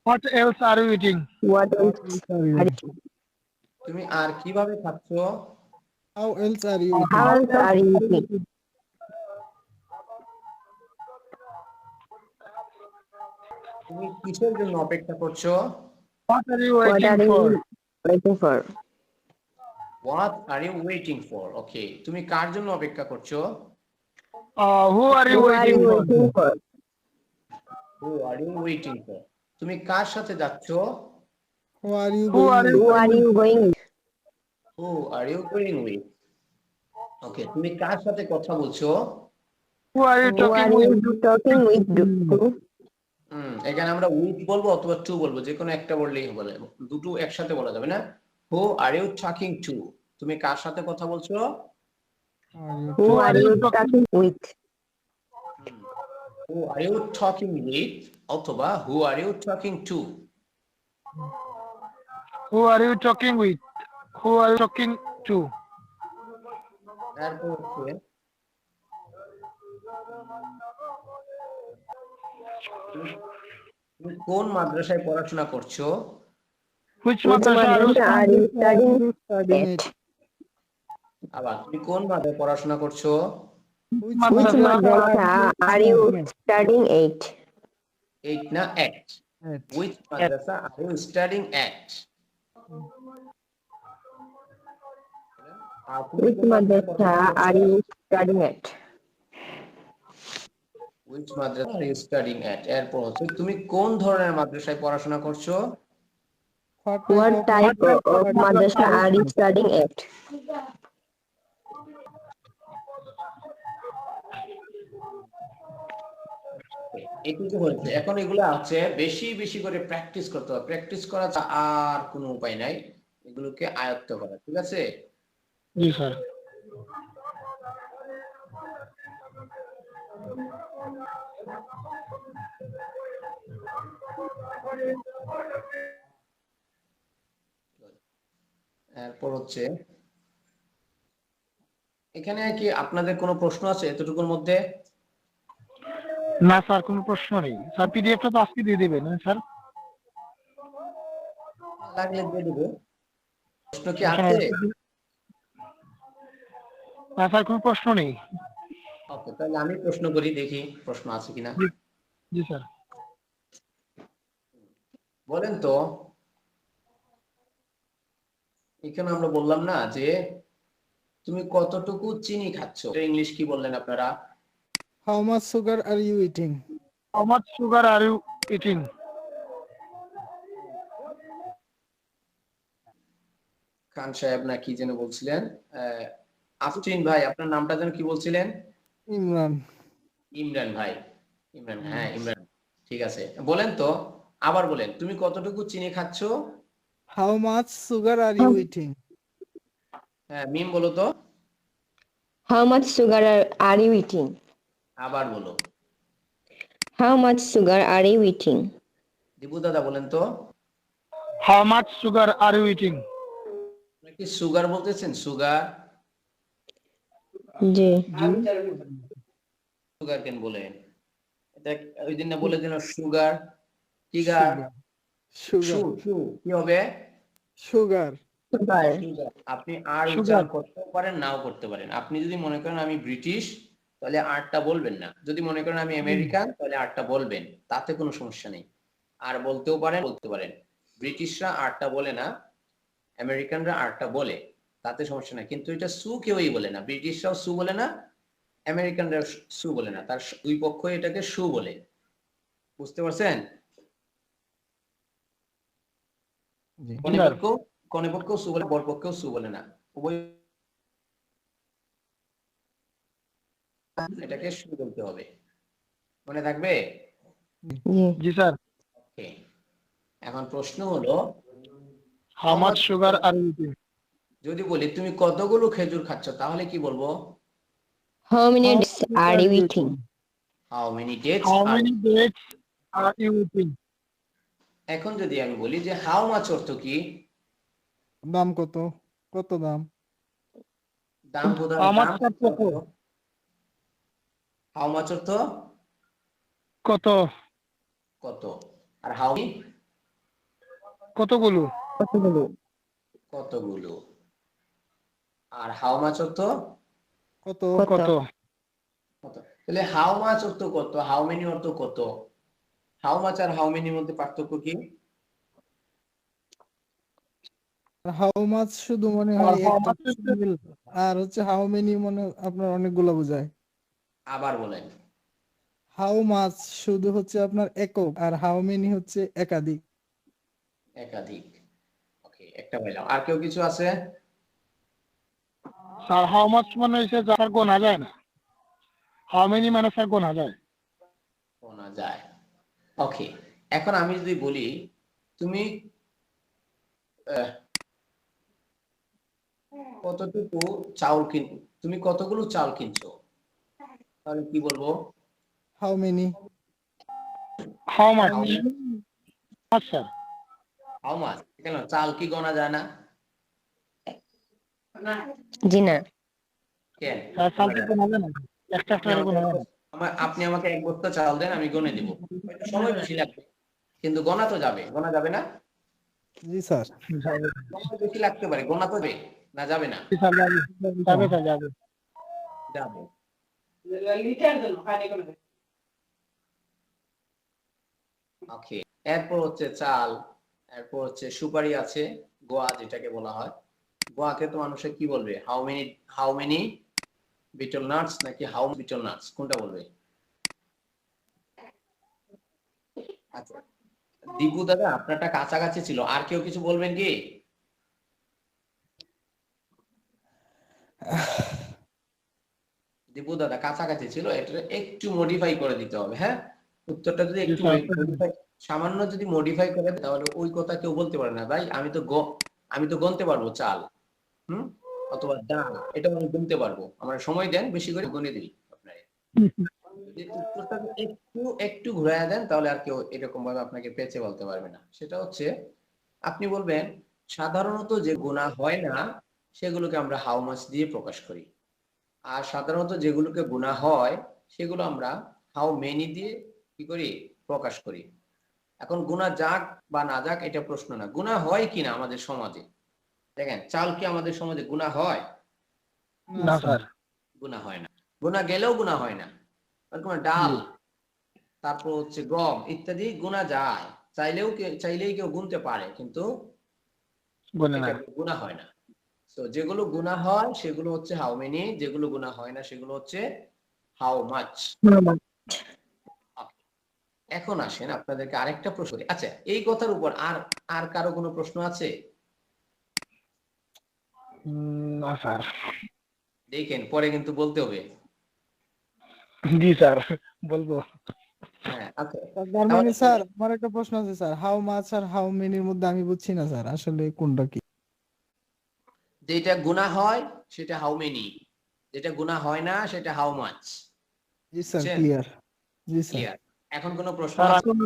What else are you eating? What else are you are eating? you তুমি আর কিভাবে খাচ্ছ? How else are you How eating? else are you eating? তুমি কিসের জন্য অপেক্ষা করছো? What are you What waiting are for? you waiting for? What are you waiting for? Okay, তুমি কার জন্য অপেক্ষা করছো? Who are you Who are waiting you for? waiting for? Who are you waiting for? তুমি কার সাথে যাচ্ছো? Who are you Who are going you with? Who are you going with? Who are you going with? Okay, তুমি কার সাথে কথা বলছো? Who are you Who talking are with? you talking with? এখানে আমরা উইথ বলবো অথবা টু বলবো, যে কোনো একটা বললেই হবে, দুটো একসাথে বলা যাবে না। Who are you talking to? তুমি কার সাথে কথা বলছো? Who are you talking with? Who are you talking with অথবা who are you talking to? Who are you talking with? Who are you talking to? তারপর হচ্ছে তুমি কোন মাদ্রাসায় পড়াশোনা করছো? Which Which madrasa are you madrasa are you studying at? আবার তুমি কোন মাদ্রাসায় পড়াশোনা করছো? Which Which madrasa madrasa are you studying at? 8 না 8? at? Which madrasa are you studying at? আর তুমি Which কোন মাদ্রাসায় madrasa পড়াশোনা are করছো? you studying at? Which madrasa are you studying at? এরপর হচ্ছে তুমি কোন ধরনের মাদ্রাসায় পড়াশোনা করছো? What type What of type of madrasa are you studying at? এটুকু হয়েছে। এখন এগুলো আছে বেশি বেশি করে প্র্যাকটিস করতে হবে। প্র্যাকটিস করা ছাড়া আর কোনো উপায় নাই, এগুলোকে আয়ত্ত করা। ঠিক আছে? জি স্যার। এরপর হচ্ছে এখানে কি আপনাদের কোনো প্রশ্ন আছে এতটুকুর মধ্যে? না স্যার, কোনো প্রশ্ন নেই স্যার। পিডিএফটা তো আজকে দিয়ে দেবেন স্যার? লাগলে দিয়ে দেবো। প্রশ্ন কি আছে? না স্যার, কোনো প্রশ্ন নেই। ওকে, তাহলে আমি প্রশ্ন করি, দেখি প্রশ্ন আছে কিনা। জি স্যার। বলেন তো, এখানে আমরা বললাম না যে তুমি কতটুকু চিনি খাচ্ছ, ইংলিশ কি বললেন আপনারা? How much sugar are you eating? How much sugar are you eating? খান সাহেব না কি যেন বলছিলেন? আফরিন ভাই, আপনার নামটা যেন কি বলছিলেন? Imran. ইমরান ভাই। ইমরান, হ্যাঁ ইমরান, ঠিক আছে। বলেন তো, আবার বলেন, তুমি কতটুকু চিনি খাচ্ছো? How much sugar are you eating? হ্যাঁ, মিম বলো তো, How much sugar are you eating? আবার বলো। How much sugar are you eating? Dipu দাদা বলেন তো, How much sugar are you eating? আপনি কি সুগার বলতেছেন? সুগার, জি। সুগার কেন বলেন? এটা ওই দিন না বলে দিল সুগার, টিগার, Sugar. কি হবে? Sugar. Sugar. আপনি আর Sugar. উচ্চারণ করতেও পারেন, নাও করতে পারেন। আপনি যদি মনে করেন আমি ব্রিটিশ, তাহলে আরটা বলবেন না। যদি মনে করেন আমি আমেরিকান, তাহলে আরটা বলবেন, তাতে কোনো সমস্যা নেই। আর বলতেও পারেন, বলতে পারেন। ব্রিটিশরা আরটা বলে না, আমেরিকানরা আরটা বলে, তাতে সমস্যা নাই। কিন্তু এটা সু কেউই বলে না, ব্রিটিশরাও সু বলে না, আমেরিকানরা সু বলে না, তার দুই পক্ষই এটাকে সু বলে। বুঝতে পারছেন? জি। কনেপক্ষও সু বলে, বরপক্ষও সু বলে না, উভয় এটাকে সু বলতে হবে। মনে থাকবে? জি। জি স্যার। ওকে, এখন প্রশ্ন হলো, How much sugar are you eating? যদি বলি তুমি কতগুলো খেজুর খাচ্ছ, তাহলে কি বলবো? How many How days many are are you you eating? How many dates How are. many dates are you eating? এখন যদি আমি বলি যে হাউ মাচ অর্থ কি? দাম কত? কত দাম? দাম বোধহয়, How much দাম অর্থ কত? হাউ মাচ অর্থ কত? কত, আর হাউ কতগুলো? কতগুলো? কতগুলো, আর হাউ মাচ অর্থ কত? কত? কত। তাহলে হাউ মাচ অর্থ কত, হাউ মেনি অর্থ কত। হাউ মাচ আর হাউ মেনির মধ্যে পার্থক্য কি? হাউ মাচ শুধু মনে আর হয় how একটা much is the- সিঙ্গেল, আর হচ্ছে হাউ মেনি মনে আপনার অনেকগুলো বোঝায়। আবার বলেন। হাউ মাচ শুধু হচ্ছে আপনার একক, আর হাউ মেনি হচ্ছে একাধিক। একাধিক। ওকে, একটা পাইলাম। আর কেউ কিছু আছে? স্যার how much মানে হচ্ছে স্যার গোনা যায় না। How many মানে স্যার গোনা যায়। শোনা যায়। ওকে, এখন আমি যদি বলি তুমি কতটুকু চাউল তুমি কতগুলো চাল কিনছো, তাহলে কি বলবো? How many? How much? How sir. How much. কেন, চাল কি গোনা যায় না? জি না। কেন স্যার চাল কি গোনা যায় না? একটা আপনি করে আমাকে গোনা যায় না। আপনি আমাকে এক বস্তা চাল দেন, আমি গনে দিব। হয়তো সময় বেশি লাগবে, কিন্তু গোনা তো যাবে। গোনা যাবে না? জি স্যার। সময় বেশি লাগতে পারে, গোনা তো যাবে না? যাবে না? জি স্যার, যাবে। যাবে স্যার, যাবে। যাবে। ওকে, এরপর হচ্ছে চাল, এরপর হচ্ছে সুপারি আছে, গোয়া যেটাকে বলা হয়। গোয়াকে তো মানুষে কি বলবে? হাউ মেনি বিটল নাটস নাকি হাউ বিটল নাটস, কোনটা বলবে? আচ্ছা, দীপু দাদা আপনারটা কাছাকাছি ছিল, আর কেউ কিছু বলবেন কি? দীপু দাদা কাছাকাছি ছিল, এটা একটু মডিফাই করে দিতে হবে। হ্যাঁ, উত্তরটা যদি একটু সামান্য যদি মডিফাই করে দেয়, তাহলে ওই কথা কেউ বলতে পারে না, ভাই আমি তো গণতে পারবো চাল, অথবা ডাল, এটা আমি গুনতে পারবো, আমার সময় দেন, বেশি করে গুনে দিই আপনার। যদি উত্তরটা একটু একটু ঘুরাইয়া দেন, তাহলে আর কেউ এরকম ভাবে আপনাকে পেঁচে বলতে পারবে না। সেটা হচ্ছে, আপনি বলবেন সাধারণত যে গুণা হয় না, সেগুলোকে আমরা হাউ মাচ দিয়ে প্রকাশ করি, আর সাধারণত যেগুলোকে গুণা হয়, সেগুলো আমরা হাউ মেনি দিয়ে কি করি, প্রকাশ করি। এখন গুণা যাক বা না যাক এটা প্রশ্ন না, গুণা হয় কিনা আমাদের সমাজে। দেখেন, চাল কি আমাদের সমাজে গুণা হয়? না স্যার। গুণা হয় না। গুণা গেলেও গুণা হয় না। এরকম ডাল, তারপর হচ্ছে গম ইত্যাদি গুণা যায়, চাইলেই কেউ গুনতে পারে, কিন্তু বলে না। এটা গুণা হয় না। তো যেগুলো গুণা হয় সেগুলো হচ্ছে হাউ মেনি, যেগুলো গুণা হয় না সেগুলো হচ্ছে হাউ মাচ। এখন আসেন আপনাদেরকে আরেকটা প্রশ্ন করি। আচ্ছা, এই কথার উপর আর আর কারো কোনো প্রশ্ন আছে? না স্যার। দেখেন পরে কিন্তু বলতে হবে। জি স্যার, বলবো। হ্যাঁ, আচ্ছা। তার মানে তাহলে স্যার আমার একটা প্রশ্ন আছে স্যার, হাউ মাচ আর হাউ মেনির মধ্যে আমি বুঝছি না স্যার, আসলে কোনটা কি? যেটা গুনাহ হয় সেটা হাউ মেনি, যেটা গুনাহ হয় না সেটা হাউ মাচ। জি স্যার, বুঝছেন? ক্লিয়ার। জি স্যার। ক্লিয়ার। এখন কোনো প্রশ্ন স্যার আছে? এখন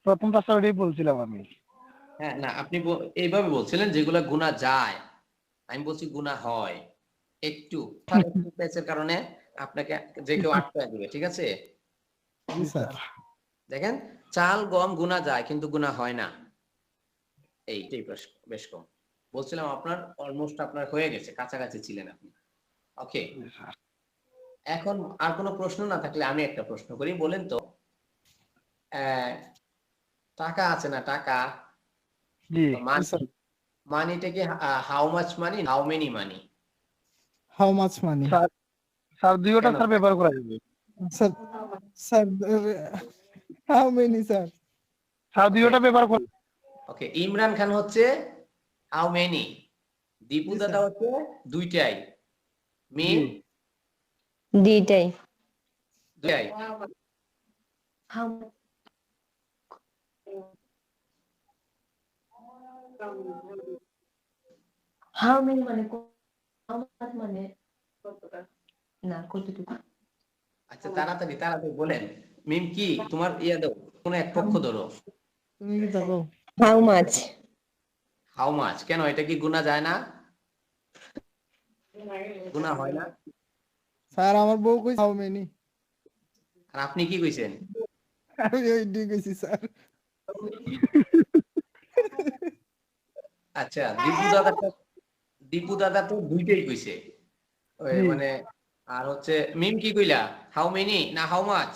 প্রথম পাঁচটা ওটাই বলছিলাম আমি। হ্যাঁ, না আপনি এইভাবে বলছিলেন যেগুলা গুনাহ যায়, আমি বলছি গুনাহ হয়। একটু প্যাচের কারণে আপনাকে যে কেউ আটকায় দিবে, ঠিক আছে? জি জি স্যার। স্যার। দেখেন, চাল গম গুনাহ যায় কিন্তু গুনাহ হয় না, এইটাই বেশ কম। বলছিলাম আপনার অলমোস্ট আপনার হয়ে গেছে, কাছাকাছি ছিলেন আপনি। ওকে, জি স্যার। এখন আর কোনো প্রশ্ন না থাকলে আমি একটা প্রশ্ন করি। বলেন তো, আহ, টাকা আছে না, টাকা, জি জি মানি, স্যার। মানিটা কি how much money, how many money? How much money. Sir, sir দুইটা কেন? স্যার ব্যবহার করা যাবে। Sir, sir how many sir? Sir okay, দুইটা ব্যবহার করা। ওকে। ইমরান খান হচ্ছে হাউ মেনি, দীপু জি দাদা স্যার। হচ্ছে দুইটাই, জি মিম দুইটাই। দুইটাই। হাউ হাউ মেনি মানে হাউ মাচ মানে কতটা, না কতটুকু। আচ্ছা, তাড়াতাড়ি তাড়াতাড়ি বলেন। মিম কি তোমার ইয়া দাও, কোন এক পক্ষ ধরো। তুমি কি থাকো? How much. হাউ মাচ, কেন এটা কি গুনাহ যায় না? গুনাহ হয় না? স্যার আমার বউ কই হাউ মেনি? আর আপনি কি কইছেন? আমি ওইটাই কইছি স্যার। আচ্ছা, দীপু দাদা তো দুইটাই কইছে। ওই জি মানে, আর হচ্ছে মিম কি কইলা, হাউ মেনি না হাউ মাচ?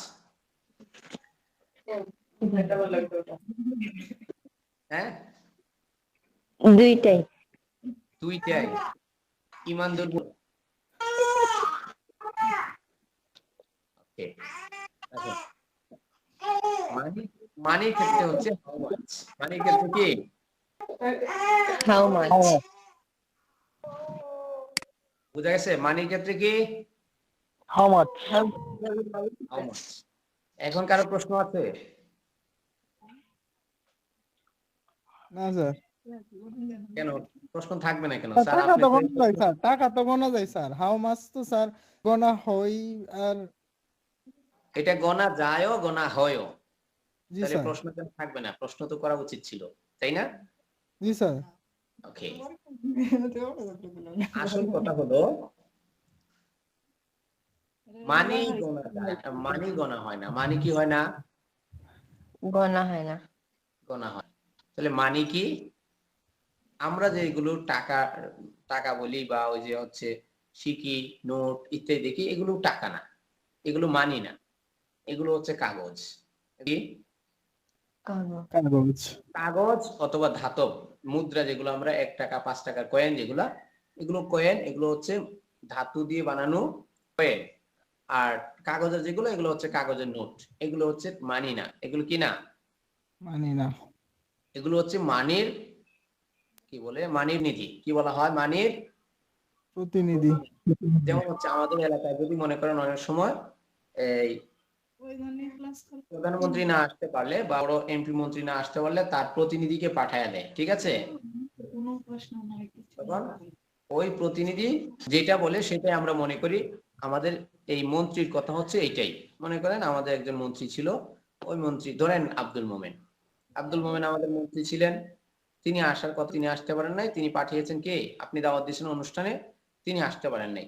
হ্যাঁ, দুইটাই। দুইটাই। ইমান ধরবো। Okay, আচ্ছা। মানি, মানির ক্ষেত্রে হচ্ছে হাউ মাচ, মানির ক্ষেত্রে কি হাউ মাচ। হাউ বুঝা গেছে? মানির ক্ষেত্রে কি মাচ। How much. এখন কারো প্রশ্ন আছে? না স্যার। কেন প্রশ্ন থাকবে না কেন স্যার, স্যার? টাকা আপনি তো তো গোনা যায় স্যার, টাকা তো গোনা যায় স্যার, হাউ মাচ তো স্যার গোনা হই। আর এটা গনা যায়ও গনা হয়ও, জি তাহলে স্যার। প্রশ্ন কেন থাকবে না? প্রশ্ন তো করা উচিত ছিল, তাই না? জি স্যার। ওকে, আসল কথা হলো মানি গনা যায়, মানি গনা হয় না। মানি কি হয় না? গনা হয় না। গনা হয়। তাহলে মানি কি? আমরা যে এগুলো টাকা, টাকা বলি বা ওই যে হচ্ছে সিকি, নোট ইত্যাদি দেখি, এগুলো টাকা না, এগুলো মানি না, এগুলো হচ্ছে কাগজ। কি? কাগজ। কাগজ অথবা ধাতব মুদ্রা, যেগুলো আমরা 1 টাকা 5 টাকার কয়েন, যেগুলা, এগুলো কয়েন, এগুলো হচ্ছে ধাতু দিয়ে বানানো কয়েন। আর কাগজের যেগুলো, এগুলো হচ্ছে কাগজের নোট, এগুলো হচ্ছে মানি না। এগুলো কি না? মানি না। এগুলো হচ্ছে মানির, কি বলে, মানির নিধি, কি বলা হয়, মানির প্রতিনিধি। প্রতিনিধি। যেমন হচ্ছে আমাদের এলাকায় যদি মনে করেন অনেক সময় এই প্রধানমন্ত্রী না আসতে পারলে বা বড় এমপি মন্ত্রী না আসতে পারলে তার প্রতিনিধিকে পাঠায় দেয়, ঠিক আছে? তখন ওই প্রতিনিধি যেটা বলে সেটাই আমরা মনে করি আমাদের এই মন্ত্রীর কথা হচ্ছে এইটাই। মনে করেন আমাদের একজন মন্ত্রী ছিল, ওই মন্ত্রী ধরেন আব্দুল মোমেন। আব্দুল মোমেন আমাদের মন্ত্রী ছিলেন, তিনি আসার কথা, তিনি আসতে পারেন নাই, তিনি পাঠিয়েছেন কে, আপনি দাওয়াত দিয়েছেন অনুষ্ঠানে, তিনি আসতে পারেন নাই,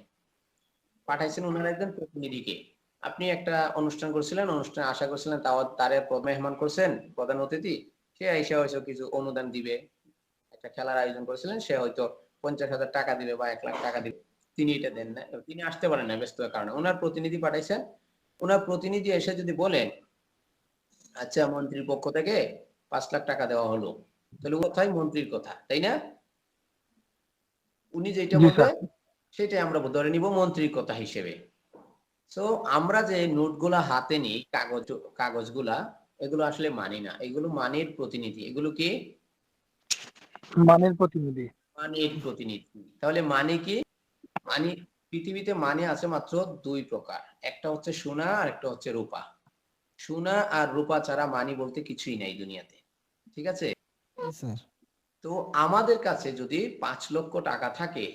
পাঠাইছেন ওনার একজন প্রতিনিধিকে। আপনি একটা অনুষ্ঠান করছিলেন, অনুষ্ঠানে আশা করছিলেন তারে মেহমান করছেন, প্রধান অতিথি, সে এসে হয়তো কিছু অনুদান দিবে, একটা খেলার আয়োজন করেছিলেন, সে হয়তো 50,000 টাকা দিবে বা 1 লাখ টাকা দিবে, তিনি এটা দেন না, তিনি আসতে পারেন না ব্যস্ততার কারণে, ওনার প্রতিনিধি পাঠাইছেন। ওনার প্রতিনিধি এসে যদি বলেন, আচ্ছা মন্ত্রীর পক্ষ থেকে 5 লাখ টাকা দেওয়া হলো, তাহলে কোথায় মন্ত্রীর কথা, তাই না? উনি যেটা জি বলবে স্যার। সেটাই আমরা ধরে নিব মন্ত্রীর কথা হিসেবে। সো আমরা যে নোটগুলা হাতে নিই, কাগজগুলা, এগুলো আসলে মানি না, এগুলো মানির প্রতিনিধি। এগুলো কি? মানের প্রতিনিধি। মানির প্রতিনিধি। তাহলে মানি কি? মানি, পৃথিবীতে মানি আছে মাত্র দুই প্রকার, একটা হচ্ছে সোনা আর একটা হচ্ছে রূপা। সোনা আর রূপা ছাড়া মানি বলতে কিছুই নাই দুনিয়াতে, ঠিক আছে? জি স্যার। তো আমাদের কাছে যদি 5 লক্ষ টাকা থাকে,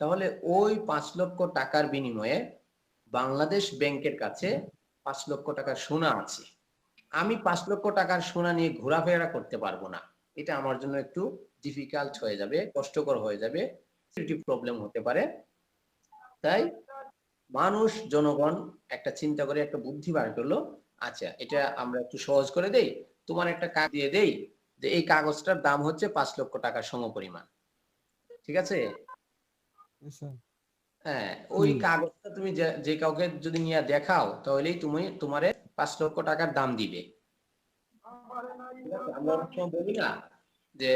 তাহলে ওই 5 লক্ষ টাকার বিনিময়ে বাংলাদেশ ব্যাংকের কাছে 5 লক্ষ টাকার সোনা আছে। আমি 5 লক্ষ টাকার সোনা নিয়ে ঘোরাফেরা করতে পারবো না, এটা আমার জন্য একটু ডিফিকাল্ট হয়ে যাবে, কষ্টকর হয়ে যাবে, সিকিউরিটি প্রবলেম হতে পারে। তাই মানুষ, জনগণ একটা চিন্তা করে একটা বুদ্ধি বার করলো, আচ্ছা এটা আমরা একটু সহজ করে দেই, তোমার একটা কাগজ দিয়ে দেই যে এই কাগজটার দাম হচ্ছে 5 লক্ষ টাকার সমপরিমাণ, ঠিক আছে? জি স্যার। হ্যাঁ, ওই কাগজটা তুমি যে কাউকে যদি নিয়ে দেখাও, তাহলেই তুমি তোমারে 5 লক্ষ টাকার দাম দিবে। ঠিক আছে? আমরা অনেক সময় বলি না যে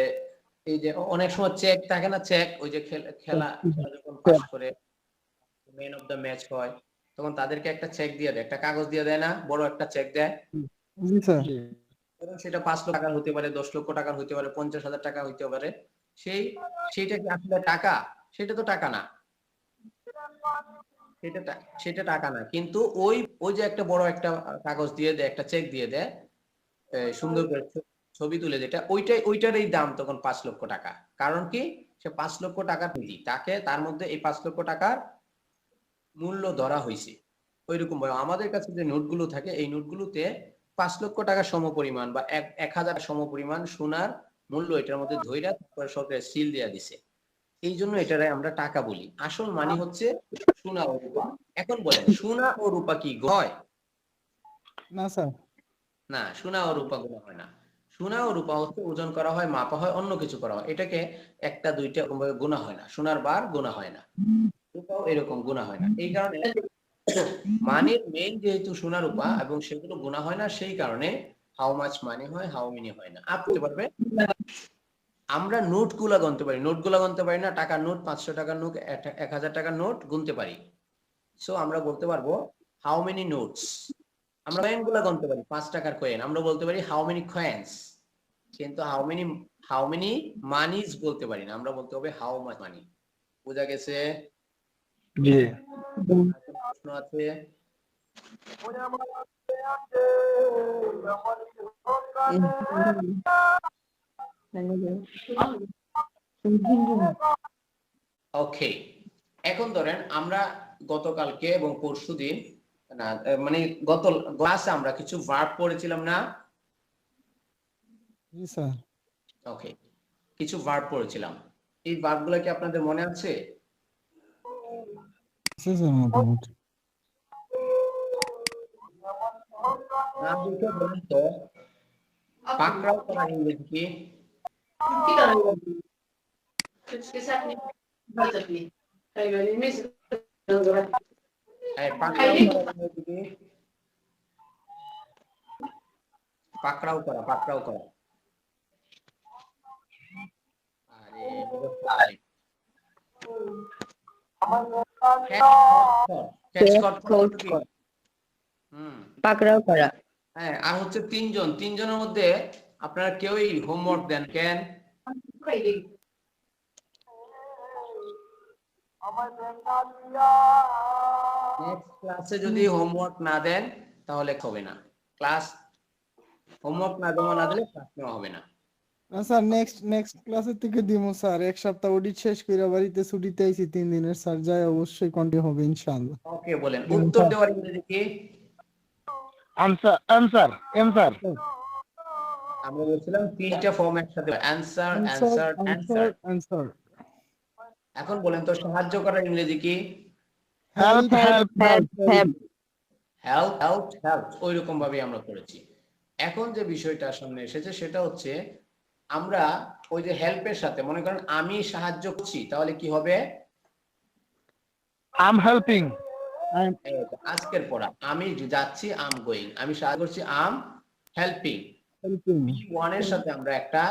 এই যে অনেক সময় চেক থাকে না, চেক, ওই যে খেলা যখন পাস করে ম্যান অফ দ্য ম্যাচ হয়, তখন তাদেরকে একটা চেক দিয়ে দেয়, একটা কাগজ দিয়ে দেয় না, বড় একটা চেক দেয়। জি স্যার। এবং সেটা 5 লক্ষ টাকার হতে পারে, 10 লক্ষ টাকার হতে পারে, 50,000 টাকা হতে পারে। সেইটা কি আসলে টাকা? সেটা তো টাকা না, সেটা টাকা না। কিন্তু ওই ওই যে একটা বড় একটা কাগজ দিয়ে দেয়, একটা চেক দিয়ে দেয়, সুন্দর করে ছবি তুলে, যেটা ওইটারই দাম তখন 5 লক্ষ টাকা। কারণ কি? সে 5 লক্ষ টাকার পুঁজি, তাকে তার মধ্যে এই 5 লক্ষ টাকার মূল্য ধরা হয়েছে। ওইরকম ভাবে আমাদের কাছে যে নোটগুলো থাকে, এই নোটগুলোতে 5 লক্ষ টাকা সমপরিমাণ বা 1,000 সমপরিমাণ সোনার মূল্য এটার মধ্যে ধইরা তারপরে সরকার সিল দেয়া দিছে। এই জন্য এটারে আমরা টাকা বলি। আসল মানি হচ্ছে সোনা ও রূপা। এখন বলেন, সোনা ও রূপা কি হয়? না স্যার। না, সোনা ও রূপা গোনা হয় না। সোনা ও রূপা হচ্ছে ওজন করা হয়, মাপা হয়, অন্য কিছু করা হয়, এটাকে একটা দুইটা এরকম ভাবে গোনা হয় না। সোনার বার গোনা হয় না, রূপাও এরকম গোনা হয় না। এই কারণে মানির মেইন যেহেতু সোনা রূপা এবং সেগুলো গোনা হয় না, সেই কারণে হাউ মাচ মানি হয়, হাউ মেনি হয় না। আপনি পারবে আমরা নোট গুলা গুনতে পারি, নোট গুলা গুনতে পারি না, টাকার নোট, 500 টাকার নোট, 1000 টাকার নোট গুনতে পারি। সো আমরা বলতে পারবো হাউ মেনি নোটস। আমরা কয়েন গুলা গুনতে পারি, 5 টাকার কয়েন, আমরা বলতে পারি হাউ মেনি কয়েন্স। কিন্তু হাউ মেনি মানিজ বলতে পারি না, আমরা বলতে হবে হাউ মাচ মানি। বোঝা গেছে? জি। প্রশ্ন আছে? ওকে, এখন ধরেন আমরা গতকালকে এবং পরশুদিন, না মানে গত ক্লাসে আমরা কিছু ভার্ব পড়েছিলাম না? জি স্যার। ওকে, কিছু ভার্ব পড়েছিলাম। এই ভার্বগুলো কি আপনাদের মনে আছে? জি স্যার, মোটামুটি। নাম দেখে বলুন তো, পাকড়াও করা ইংরেজি কি? পাকড়াও করা ইংরেজি কি? পাকড়াও করা, পাকড়াও করা। আরে পাকড়াও করা। হ্যাঁ, আর হচ্ছে তিনজনের মধ্যে আপনারা কেউই হোমওয়ার্ক দেন কেন? নেক্সট ক্লাসে যদি হোমওয়ার্ক না দেন তাহলে হবে না ক্লাস। হোমওয়ার্ক না জমা না দিলে ক্লাস নেওয়া হবে না। না স্যার, নেক্সট ক্লাসের থেকে দিমু স্যার। এক সপ্তাহ অডিট শেষ কইরা বাড়িতে ছুটিতে আইছি 3 দিনের স্যার, যায় অবশ্যই কন্টিনিউ হবে ইনশাআল্লাহ। ওকে, বলেন উত্তর দেওয়ার ইংরেজি কি? Answer, answer. আমরা বলছিলাম তিনটা ফর্ম একসাথে, অ্যানসার, অ্যানসার, অ্যানসার। অ্যানসার। এখন বলেন তো সাহায্য করার ইংরেজি কি? Help, help, help. Help, help, help. ওইরকম ভাবে আমরা করেছি। এখন যে বিষয়টা সামনে এসেছে সেটা হচ্ছে আমরা ওই যে হেল্পের সাথে মনে করেন আমি সাহায্য করছি, তাহলে কি হবে? I am helping. আজকের পড়া, আমি যাচ্ছি আম গোয়িং, আমি সাহায্য করছি আম হেল্পিং। ওয়ান এর সাথে আমরা একটা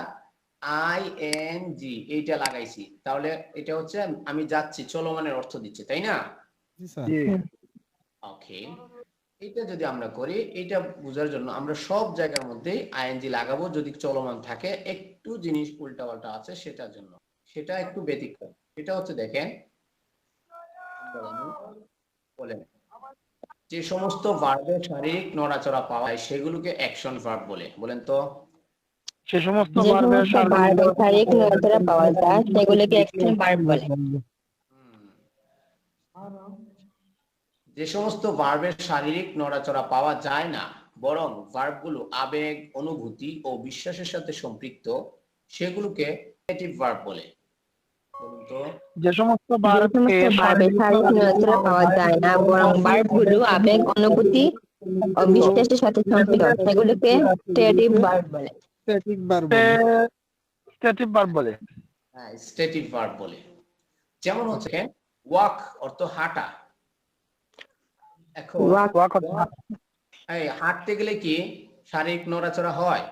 আইএনজি এইটা লাগাইছি, তাহলে এটা হচ্ছে আমি যাচ্ছি, চলমানের অর্থ দিচ্ছে, তাই না? জি স্যার। জি। ওকে, এটা যদি আমরা করি, এটা বোঝার জন্য আমরা সব জায়গার মধ্যে আইএনজি লাগাবো যদি চলমান থাকে। একটু জিনিস উল্টাপাল্টা আছে সেটার জন্য, সেটা একটু ব্যতিক্রম। সেটা হচ্ছে দেখেন, বলেন যে সমস্ত ভার্বের শারীরিক নড়াচড়া পাওয়া যায় সেগুলোকে অ্যাকশন ভার্ব বলে। বলেন তো। সে সমস্ত যে ভার্বের সমস্ত ভার্বের শারীরিক নড়াচড়া পাওয়া যায় সেগুলোকে অ্যাকশন ভার্ব বলে। যে সমস্ত ভার্বের শারীরিক নড়াচড়া পাওয়া যায় না, বরং ভার্বগুলো আবেগ, অনুভূতি ও বিশ্বাসের সাথে সম্পৃক্ত, সেগুলোকে নেগেটিভ ভার্ব বলে। বলুন তো। যে সমস্ত যে সমস্ত ভার্বের শারীরিক নড়াচড়া পাওয়া যায় না বরং ভার্বগুলো আবেগ, অনুভূতি ও বিশ্বাসের সাথে সম্পৃক্ত সেগুলোকে স্টেটিভ ভার্ব বলে। স্ট্যাটিক বার বলে। স্ট্যাটিক ভার্ব বলে। হ্যাঁ, স্ট্যাটিক ভার্ব বলে। যেমন হচ্ছে ওয়াক অর্থ হাঁটা। এখন ওয়াক এই হাঁটতে গেলে কি শারীরিক নড়াচড়া হয়?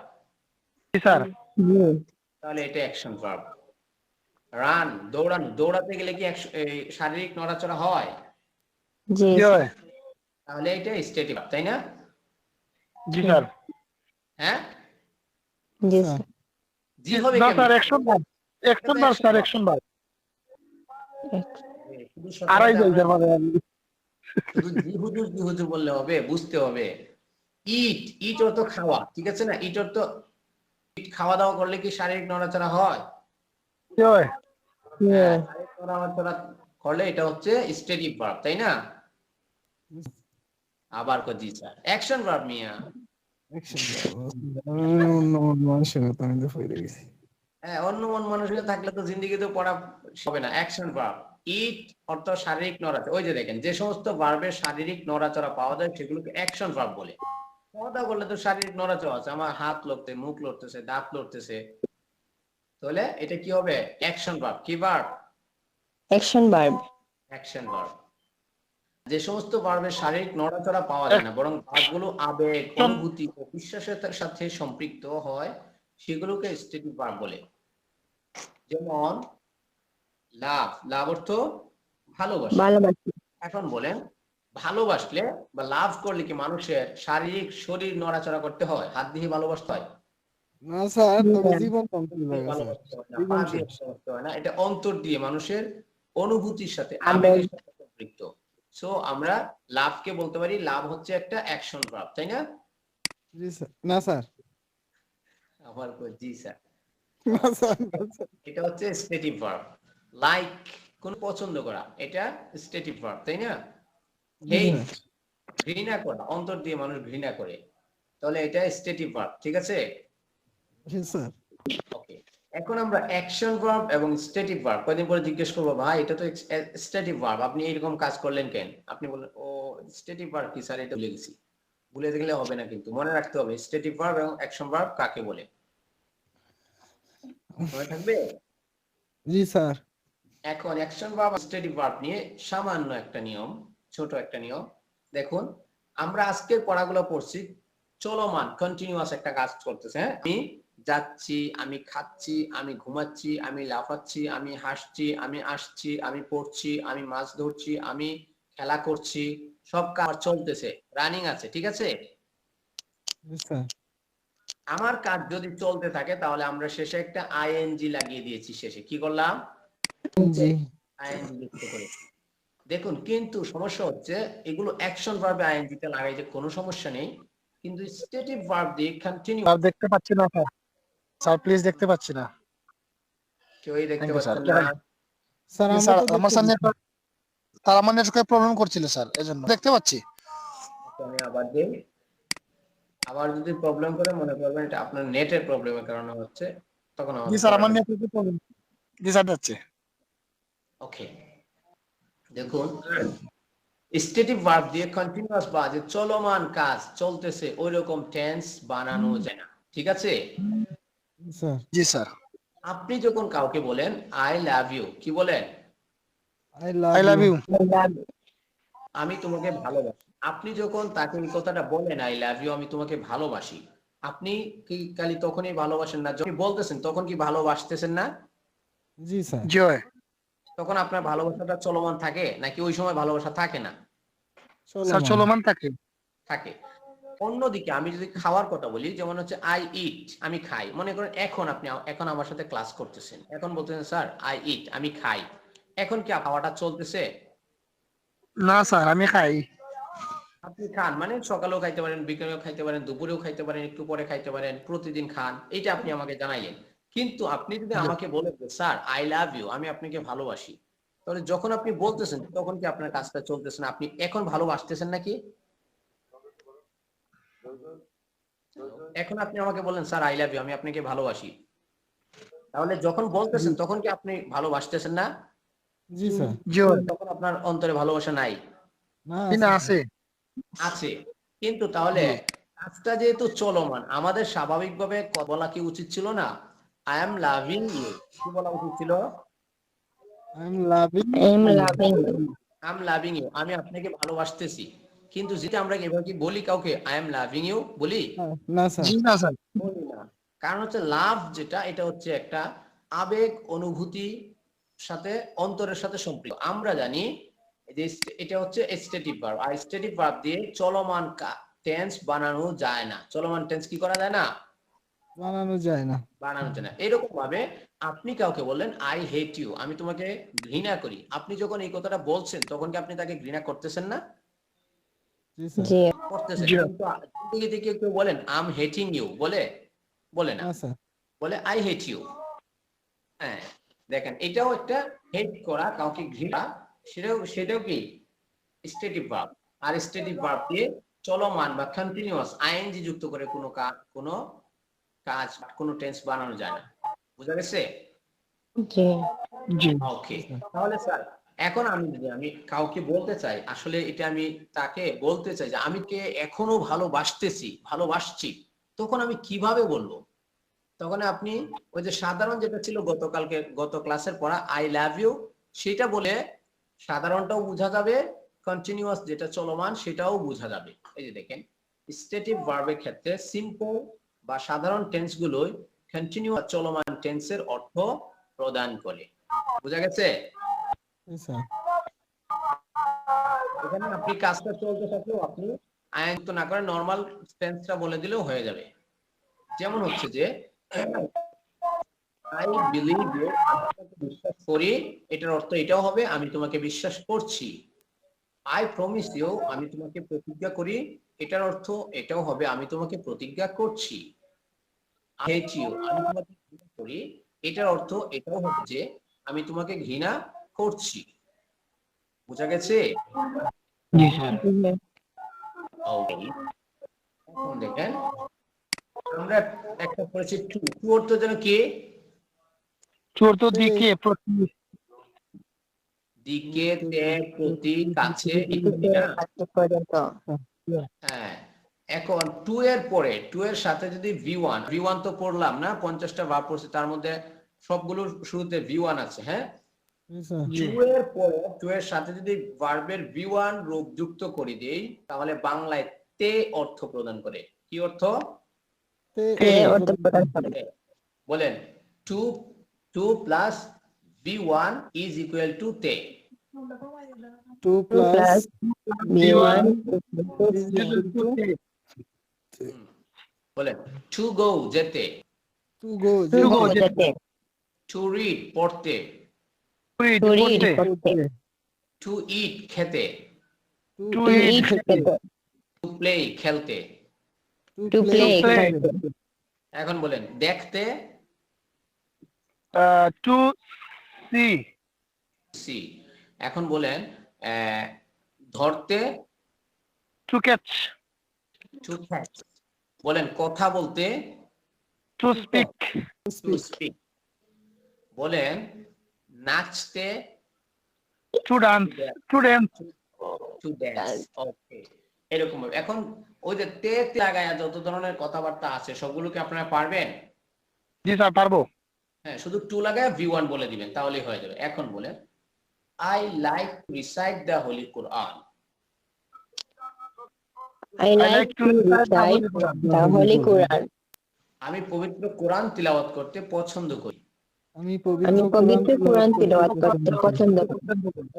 স্যার। তাহলে এটা অ্যাকশন ভার্ব। রান দৌড়ানো, দৌড়াতে গেলে কি শারীরিক নড়াচড়া হয়? জি জি হয়। তাহলে এটা স্ট্যাটিক ভার্ব, তাই না? জি স্যার। হ্যাঁ, জি স্যার, স্যার। জি হবে না কেমনে? Sir, action verb. Action verb sir, action verb. শুধু আড়াই শর্টকাটে যাই আমরা স্যার, শুধু জি হুজুর বললে হবে? বুঝতে হবে। ইট, ইট অর্থ খাওয়া, ঠিক আছে না? ইট অর্থ খাওয়া দাওয়া করলে কি শারীরিক নড়াচড়া হয়? কি হয়? হ্যাঁ, শারীরিক নড়াচড়া করলে এটা হচ্ছে স্ট্যাটিক ভার্ব, তাই না? আবার জি স্যার, অ্যাকশন ভার্ব মিয়া। অ্যাকশন অন্য মানুষের কথা আমি তো ফেলে গেছি। হ্যাঁ, অন্য মন মানুষের থাকলে তো জিন্দেগিতে পড়া হবে না। Action verb. ইট অর্থ শারীরিক নড়াচড়া। ওই যে দেখেন, যে সমস্ত ভার্বের শারীরিক নড়াচড়া পাওয়া যায় সেগুলোকে অ্যাকশন ভার্ব বলে। খাওয়া দাওয়া করলে তো শারীরিক নড়াচড়া আছে, আমার হাত লড়তে, মুখ লড়তেছে, দাঁত লড়তেছে, তাহলে এটা কি হবে? Action verb. কি verb? Action verb. Action verb. যে সমস্ত ভার্বের শারীরিক নড়াচড়া পাওয়া যায় না বরং ভার্বগুলো আবেগ, অনুভূতি ও বিশ্বাসের সাথে সম্পৃক্ত হয় সেগুলোকে স্ট্যাটিক ভার্ব বলে। যেমন লাভ, লাভ অর্থ ভালোবাসা। ভালোবাসি। এখন বলেন, ভালোবাসলে বা লাভ করলে কি মানুষের শারীরিক শরীর নড়াচড়া করতে হয়? হাত দিয়ে ভালোবাসতে হয়? না স্যার, তবে না। জীবন ধ্বংস লাগে স্যার, ভালোবাসতে হয় না, পা জীবন দিয়ে শেষ। ভালোবাসতে হয় না। এটা অন্তর দিয়ে মানুষের অনুভূতির সাথে, আবেগ। আবেগের সাথে সম্পৃক্ত। সো আমরা লাভকে বলতে পারি লাভ হচ্ছে একটা অ্যাকশন ভার্ব, তাই না? জি স্যার। না স্যার, আবার জি স্যার। না স্যার, না স্যার। এটা হচ্ছে স্ট্যাটিক ভার্ব। লাইক, কোন পছন্দ করা, এটা স্ট্যাটিক ভার্ব, তাই না? জি হেট, স্যার। ঘৃণা করা, অন্তর দিয়ে মানুষ ঘৃণা করে, তাহলে এটা স্ট্যাটিক ভার্ব, ঠিক আছে? জি স্যার। ওকে, এখন আমরা অ্যাকশন ভার্ব এবং স্ট্যাটিক ভার্ব কয়দিন পরে জিজ্ঞেস করবো, ভাই এটা তো স্ট্যাটিক ভার্ব, আপনি এরকম কাজ করলেন কেন? আপনি বললেন ও স্ট্যাটিক ভার্ব কি স্যার, এটা ভুলে গেছি। ভুলে গেলে হবে না, কিন্তু মনে রাখতে হবে স্ট্যাটিক ভার্ব এবং অ্যাকশন ভার্ব কাকে বলে। মনে থাকবে? জি স্যার। এখন অ্যাকশন ভার্ব স্ট্যাটিক ভার্ব নিয়ে সামান্য একটা নিয়ম, ছোট একটা নিয়ম। দেখুন, আমরা আজকের পড়াগুলো পড়ছি চলমান, কন্টিনিউয়াস একটা কাজ করতেছে। হ্যাঁ, আমি যাচ্ছি, আমি খাচ্ছি, আমি ঘুমাচ্ছি, আমি লাফাচ্ছি, আমি হাসছি, আমি আসছি, আমি পড়ছি, আমি মাছ ধরছি, আমি খেলা করছি, সব কাজ চলতেছে, রানিং আছে, ঠিক আছে? জি স্যার। আমার কাজ যদি চলতে থাকে তাহলে আমরা শেষে একটা আইএনজি লাগিয়ে দিয়েছি। শেষে কি করলাম? জি। আইএনজি যুক্ত করেছি। দেখুন, কিন্তু সমস্যা হচ্ছে এগুলো অ্যাকশন ভার্বে আইএনজি তে লাগাইতে কোনো সমস্যা নেই, কিন্তু স্ট্যাটিক ভার্ব দিয়ে কন্টিনিউ। স্যার দেখতে পাচ্ছি না স্যার। স্যার প্লিজ দেখতে পাচ্ছি না। কেউই দেখতে থ্যাংক ইউ স্যার। পাচ্ছেন না? স্যার, আমরা স্যার তো আমার দেখতে সামনে পাচ্ছি। তার আমার নেটওয়ার্কে প্রবলেম করছিল স্যার, এজন্য দেখতে পাচ্ছি। আচ্ছা, আমি আবার দেই। আবার যদি প্রবলেম করে মনে করবেন এটা আপনার নেটের প্রবলেমের কারণে হচ্ছে, তখন জি আমাদের স্যার, আমার পড়াটা। নেটওয়ার্কে প্রবলেম। জি স্যার যাচ্ছে। ওকে, দেখুন, স্ট্যাটিক ভার্ব দিয়ে কন্টিনিউয়াস বা যে চলমান কাজ চলতেছে ওই রকম টেন্স বানানো যায় না, ঠিক আছে? জি স্যার। জি স্যার। আপনি যখন কাউকে বলেন আই লাভ ইউ, কি বলেন? I love I love you. You. আমি তোমাকে ভালোবাসি। আপনি যখন তাকে এই কথাটা বলেন আই লাভ ইউ, আমি তোমাকে ভালোবাসি, আপনি কি খালি তখনই ভালোবাসেন না, যখন বলতেছেন তখন কি ভালোবাসতেছেন না? জি স্যার। জি হয়। তখন আপনার ভালোবাসাটা চলমান থাকে নাকি ওই সময় ভালোবাসা থাকে না? স্যার চলমান চলমান থাকে। থাকে। অন্যদিকে আমি যদি খাওয়ার কথা বলি, যেমন হচ্ছে আই ইট, আমি খাই। মনে করেন এখন আমার সাথে ক্লাস করতেছেন, এখন বলতেছেন স্যার আই ইট, আমি খাই। এখন কি খাওয়াটা চলতেছে? না স্যার আমি খাই। আপনি খান মানে সকালেও খাইতে পারেন, বিকেলেও খাইতে পারেন, দুপুরেও খাইতে পারেন, একটু পরে খাইতে পারেন, প্রতিদিন খান, এইটা আপনি আমাকে জানাইলেন। কিন্তু আপনি যদি আমাকে বলেন যে স্যার আই লাভ ইউ, আমি আপনাকে ভালোবাসি, তাহলে যখন আপনি বলতেছেন তখন কি আপনার কাজটা চলতেছে না? আপনি এখন ভালোবাসতেছেন নাকি? এখন আপনি আমাকে বলেন স্যার আই লাভ ইউ, আমি আপনাকে ভালোবাসি, তাহলে যখন বলতেছেন জি তখন কি আপনি ভালোবাসতেছেন না? জি স্যার জি তখন আপনার অন্তরে ভালোবাসা নাই? না না আছে আছে। আছে। কিন্তু তাহলে জি কাজটা যেহেতু চলমান, আমাদের স্বাভাবিকভাবে বলা কি উচিত ছিল না? আই এম লাভিং ইউ, কি বলা উচিত ছিল? I am loving I am you loving. I am loving you, আমি আপনাকে ভালোবাসতেছি। কিন্তু যেটা আমরা এভাবে কি বলি কাউকে আই এম লাভিং ইউ বলি? না স্যার জি না স্যার। বলি না। কারণ হচ্ছে লাভ যেটা, এটা হচ্ছে একটা আবেগ অনুভূতি সাথে, অন্তরের সাথে সম্পৃক্ত। আমরা জানি যে এটা হচ্ছে স্ট্যাটিক ভার্ব, আর স্ট্যাটিক ভার্ব দিয়ে চলমান টেন্স বানানো যায় না। চলমান টেন্স কি করা যায় না? বানানো যায় না বানানো যায় না। এরকম ভাবে আপনি কাউকে বললেন আই হেট ইউ, আমি তোমাকে ঘৃণা করি। আপনি যখন এই কথাটা বলছেন তখন কি আপনি তাকে ঘৃণা করতেছেন না? জি স্যার জি করতেছেন। জি কিন্তু জিন্দগি থেকে কেউ বলেন আই এম হেটিং ইউ, বলে না, না স্যার বলে আই হেট ইউ। হ্যাঁ, দেখেন এটাও একটা হেট করা, কাউকে ঘৃণা, সেটাও কি স্ট্যাটিক ভার্ব। আর স্ট্যাটিক ভার্ব দিয়ে চলমান বা কন্টিনিউয়াস আইএনজি যুক্ত করে কোনো কাজ, কোনো টেন্স বানানো যায় না। বুঝা গেছে? জি জি ওকে, জি স্যার তাহলে স্যার এখন আমি কাউকে বলতে চাই, আসলে এটা আমি তাকে বলতে চাই যে আমি কে এখনো ভালোবাসছি, তখন আমি কিভাবে বলবো? তখন আপনি ওই যে সাধারণ যেটা ছিল গত ক্লাসের পড়া আই লাভ ইউ, সেটা বলে সাধারণটাও বোঝা যাবে, কন্টিনিউয়াস যেটা চলমান সেটাও বোঝা যাবে। এই যে দেখেন, স্ট্যাটিক ভার্বের ক্ষেত্রে সিম্পল বা সাধারণ টেন্স গুলোই কন্টিনিউয়াস চলমান টেন্সের অর্থ প্রদান করে। বোঝা গেছে? জি স্যার এখানে আপনি কাজটা চলতে থাকলেও আপনি আইন তো না করে নরমাল টেন্সটা বলে দিলেও হয়ে যাবে। যেমন হচ্ছে যে আই বিলিভ ইউ, আমি তোমাকে বিশ্বাস করি, এটার অর্থ এটাও হবে আমি তোমাকে বিশ্বাস করছি। আই প্রমিস ইউ, আমি তোমাকে প্রতিজ্ঞা করি, এটার অর্থ এটাও হবে আমি তোমাকে প্রতিজ্ঞা করছি। আই হেট ইউ, আমি তোমাকে ঘৃণা করি, এটার অর্থ এটাও হবে যে আমি তোমাকে ঘৃণা করছি। বোঝা গেছে? জি স্যার। ওকে, এখন দেখেন আমরা একটা পড়েছি টু। টু অর্থ যেন কি? চতুর্দিকে প্রতি। দিকে, তে, প্রতি, কাছে, ইত্যাদি না? পর্যন্ত। হ্যাঁ, এখন টু এর সাথে যদি ভি ওয়ান তো পড়লাম না, 50টা ভার্ব পড়ছি, তার মধ্যে সবগুলোর শুরুতে ভি ওয়ান আছে। হ্যাঁ, জি স্যার জি টু এর সাথে যদি ভার্বের ভি ওয়ান রূপ যুক্ত করে দেই, তাহলে বাংলায় তে অর্থ প্রদান করে। কি অর্থ? তে তে অর্থ অর্থ প্রদান করে। বলেন, two two plus B one is equal to তে। 2 2 প্লাস প্লাস B1 is equal to বলেন, টু গো যেতে, 2 go To go, যেতে, টু রিড পড়তে, read to read পড়তে, পড়তে, টু ইট খেতে, to to to eat eat খেতে, টু প্লে খেলতে। to play play, খেলতে, এখন বলেন দেখতে, to see, সি। এখন বলেন ধরতে, to catch, টু ক্যাচ। বলেন কথা বলতে, to speak, টু স্পিক। বলেন নাচতে, to dance, to dance. To dance. Okay, এরকম ভাবে। এখন ওই যে তে তে লাগায়া যত ধরনের কথাবার্তা আছে সবগুলোকে আপনারা পারবেন? জি স্যার পারবো। হ্যাঁ, শুধু টু লাগায় ভি ওয়ান বলে দিবেন, তাহলেই হয়ে যাবে। এখন বলেন I like to recite the Holi Quran. I like to recite the Holy Quran. আমি পবিত্র কোরআন তিলাওয়াত করতে পছন্দ করি। আমি আমি পবিত্র কোরআন তিলাওয়াত করতে করি। পছন্দ করি।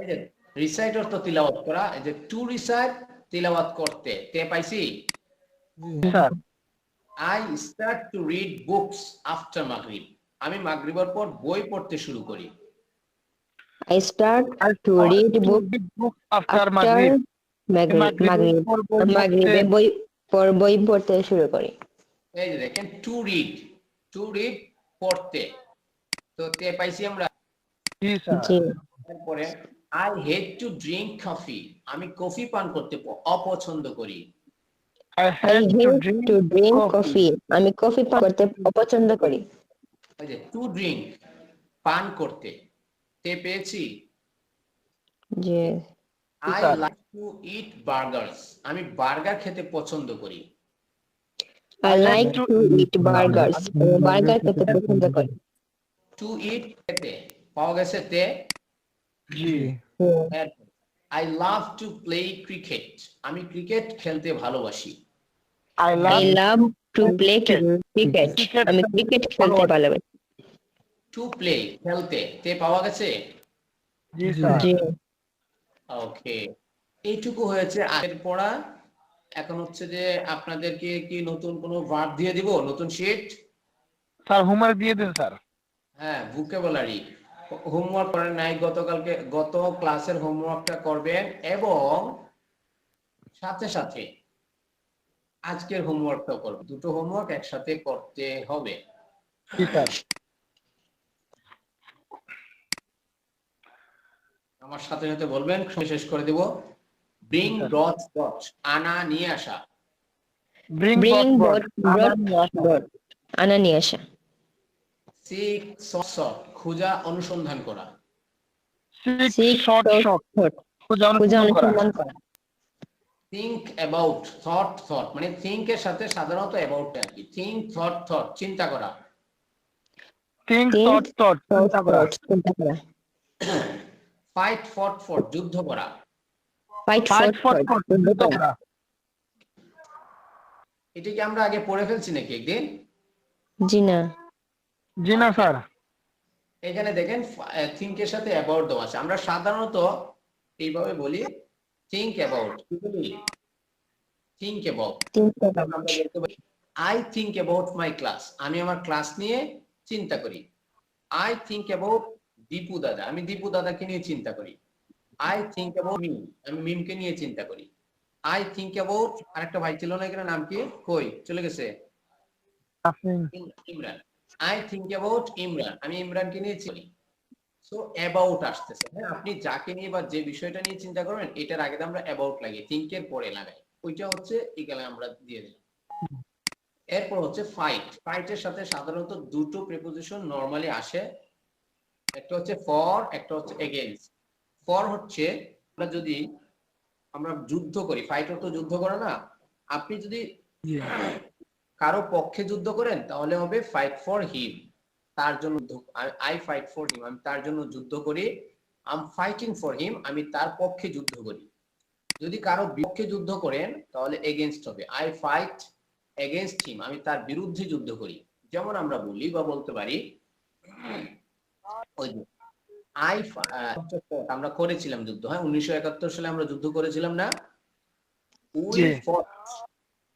এই যে রিসাইট অর্থ তিলাওয়াত করা, এই যে টু রিসাইট তিলাওয়াত করতে। তে পাইছি? জি sir I start to read books after Maghrib. আমি মাগরিবের পর বই পড়তে শুরু করি। I start I to start read to book read books after after Maghrib. Maghrib. পর বই পড়তে মাগরিবে বই পড়তে শুরু করি। এই যে দেখেন টু রিড পড়তে। তো তে পাইছি আমরা। জি স্যার জি তারপরে I hate to drink coffee. আমি কফি পান করতে অপছন্দ করি। I I hate to hate drink to drink coffee. coffee. আমি কফি পান করতে অপছন্দ করি। ওই যে টু ড্রিঙ্ক পান করতে। তে পেয়েছি? জি I sir like to eat burgers. আমি বার্গার খেতে পছন্দ করি। I like to eat burgers. আমি বার্গার খেতে পছন্দ করি। টু ইট খেতে পাওয়া গেছে তে। জি I love to play cricket. আমি ক্রিকেট খেলতে ভালোবাসি। I I love love to play cricket. cricket. Cricket আমি ক্রিকেট খেলতে ভালোবাসি। টু প্লে খেলতে তে পাওয়া গেছে। জি স্যার জি ওকে, এইটুকু হয়েছে আগের পড়া। এখন হচ্ছে যে আপনাদেরকে কি নতুন কোনো ভার্ব দিয়ে দিব, নতুন শীট? স্যার হোমওয়ার্ক দিয়ে দিন স্যার। হ্যাঁ, ভোকাবুলারি হোমওয়ার্ক করেন নাই গত ক্লাসের হোমওয়ার্কটা করবেন এবং সাথে সাথে আজকের হোমওয়ার্কটাও করবেন। দুটো হোমওয়ার্ক একসাথে করতে হবে। জি স্যার আমার সাথে সাথে বলবেন, শেষ করে দেব। ব্রিং ব্রট ব্রট আনা নিয়ে আসা। Bring brought আনা নিয়ে আসা। সিক সট খোঁজা অনুসন্ধান করা। Seek short খোঁজা খোঁজা অনুসন্ধান করা। অনুসন্ধান করা। থিঙ্ক অ্যাবাউট থট মানে থিঙ্ক এর সাথে সাধারণত অ্যাবাউট আর কি। থিঙ্ক থট চিন্তা করা। Think thought চিন্তা করা। চিন্তা করা। ফাইট ফর যুদ্ধ করা। ফাইট Fight ফর for যুদ্ধ যুদ্ধ করা। করা। এটা কি আমরা আগে পড়ে ফেলছি নাকি একদিন? জি না জি না স্যার এখানে দেখেন থিঙ্ক এর সাথে অ্যাবাউট দেওয়া আছে। আমরা সাধারণত এইভাবে বলি থিঙ্ক অ্যাবাউট। থিঙ্ক অ্যাবাউট আমরা বলতে পারি I think about my class. আমি আমার ক্লাস নিয়ে চিন্তা করি। আই থিঙ্ক অ্যাবাউট দীপু দাদা। আমি দীপু দাদাকে নিয়ে চিন্তা করি। আই থিঙ্ক অ্যাবাউট মিম। আমি মিমকে নিয়ে চিন্তা করি। আই থিঙ্ক অ্যাবাউট আরেকটা ভাই ছিল না এখানে, নাম কি? কই চলে গেছে? Imran. I think about Imran. আমি ইমরানকে নিয়ে চিনি। সো অ্যাবাউট আসতেছে। হ্যাঁ, আপনি যাকে নিয়ে বা যে বিষয়টা নিয়ে চিন্তা করবেন এটার আগে আমরা অ্যাবাউট লাগিয়ে থিঙ্ক এর পরে লাগাই। ওইটা হচ্ছে এখানে আমরা দিয়ে দিলাম। এরপর হচ্ছে ফাইটের সাথে সাধারণত দুটো প্রিপোজিশন নরমালি আসে। একটা হচ্ছে ফর, একটা হচ্ছে এগেইনস্ট। ফর হচ্ছে আমরা যুদ্ধ করি। ফাইট তো যুদ্ধ করে না। আপনি যদি কারো পক্ষে যুদ্ধ করেন তাহলে হবে ফাইট ফর হিম। তার জন্য আই ফাইট ফর হিম। আমি তার জন্য যুদ্ধ করি। I am fighting for him. আমি তার পক্ষে যুদ্ধ করি। যদি কারো বিপক্ষে যুদ্ধ করেন তাহলে এগেইনস্ট হবে। আই ফাইট এগেইনস্ট হিম। আমি তার বিরুদ্ধে যুদ্ধ করি। যেমন আমরা বলি বা বলতে পারি ওই যে আমরা করেছিলাম যুদ্ধ। হ্যাঁ, 1971 সালে আমরা যুদ্ধ করেছিলাম না?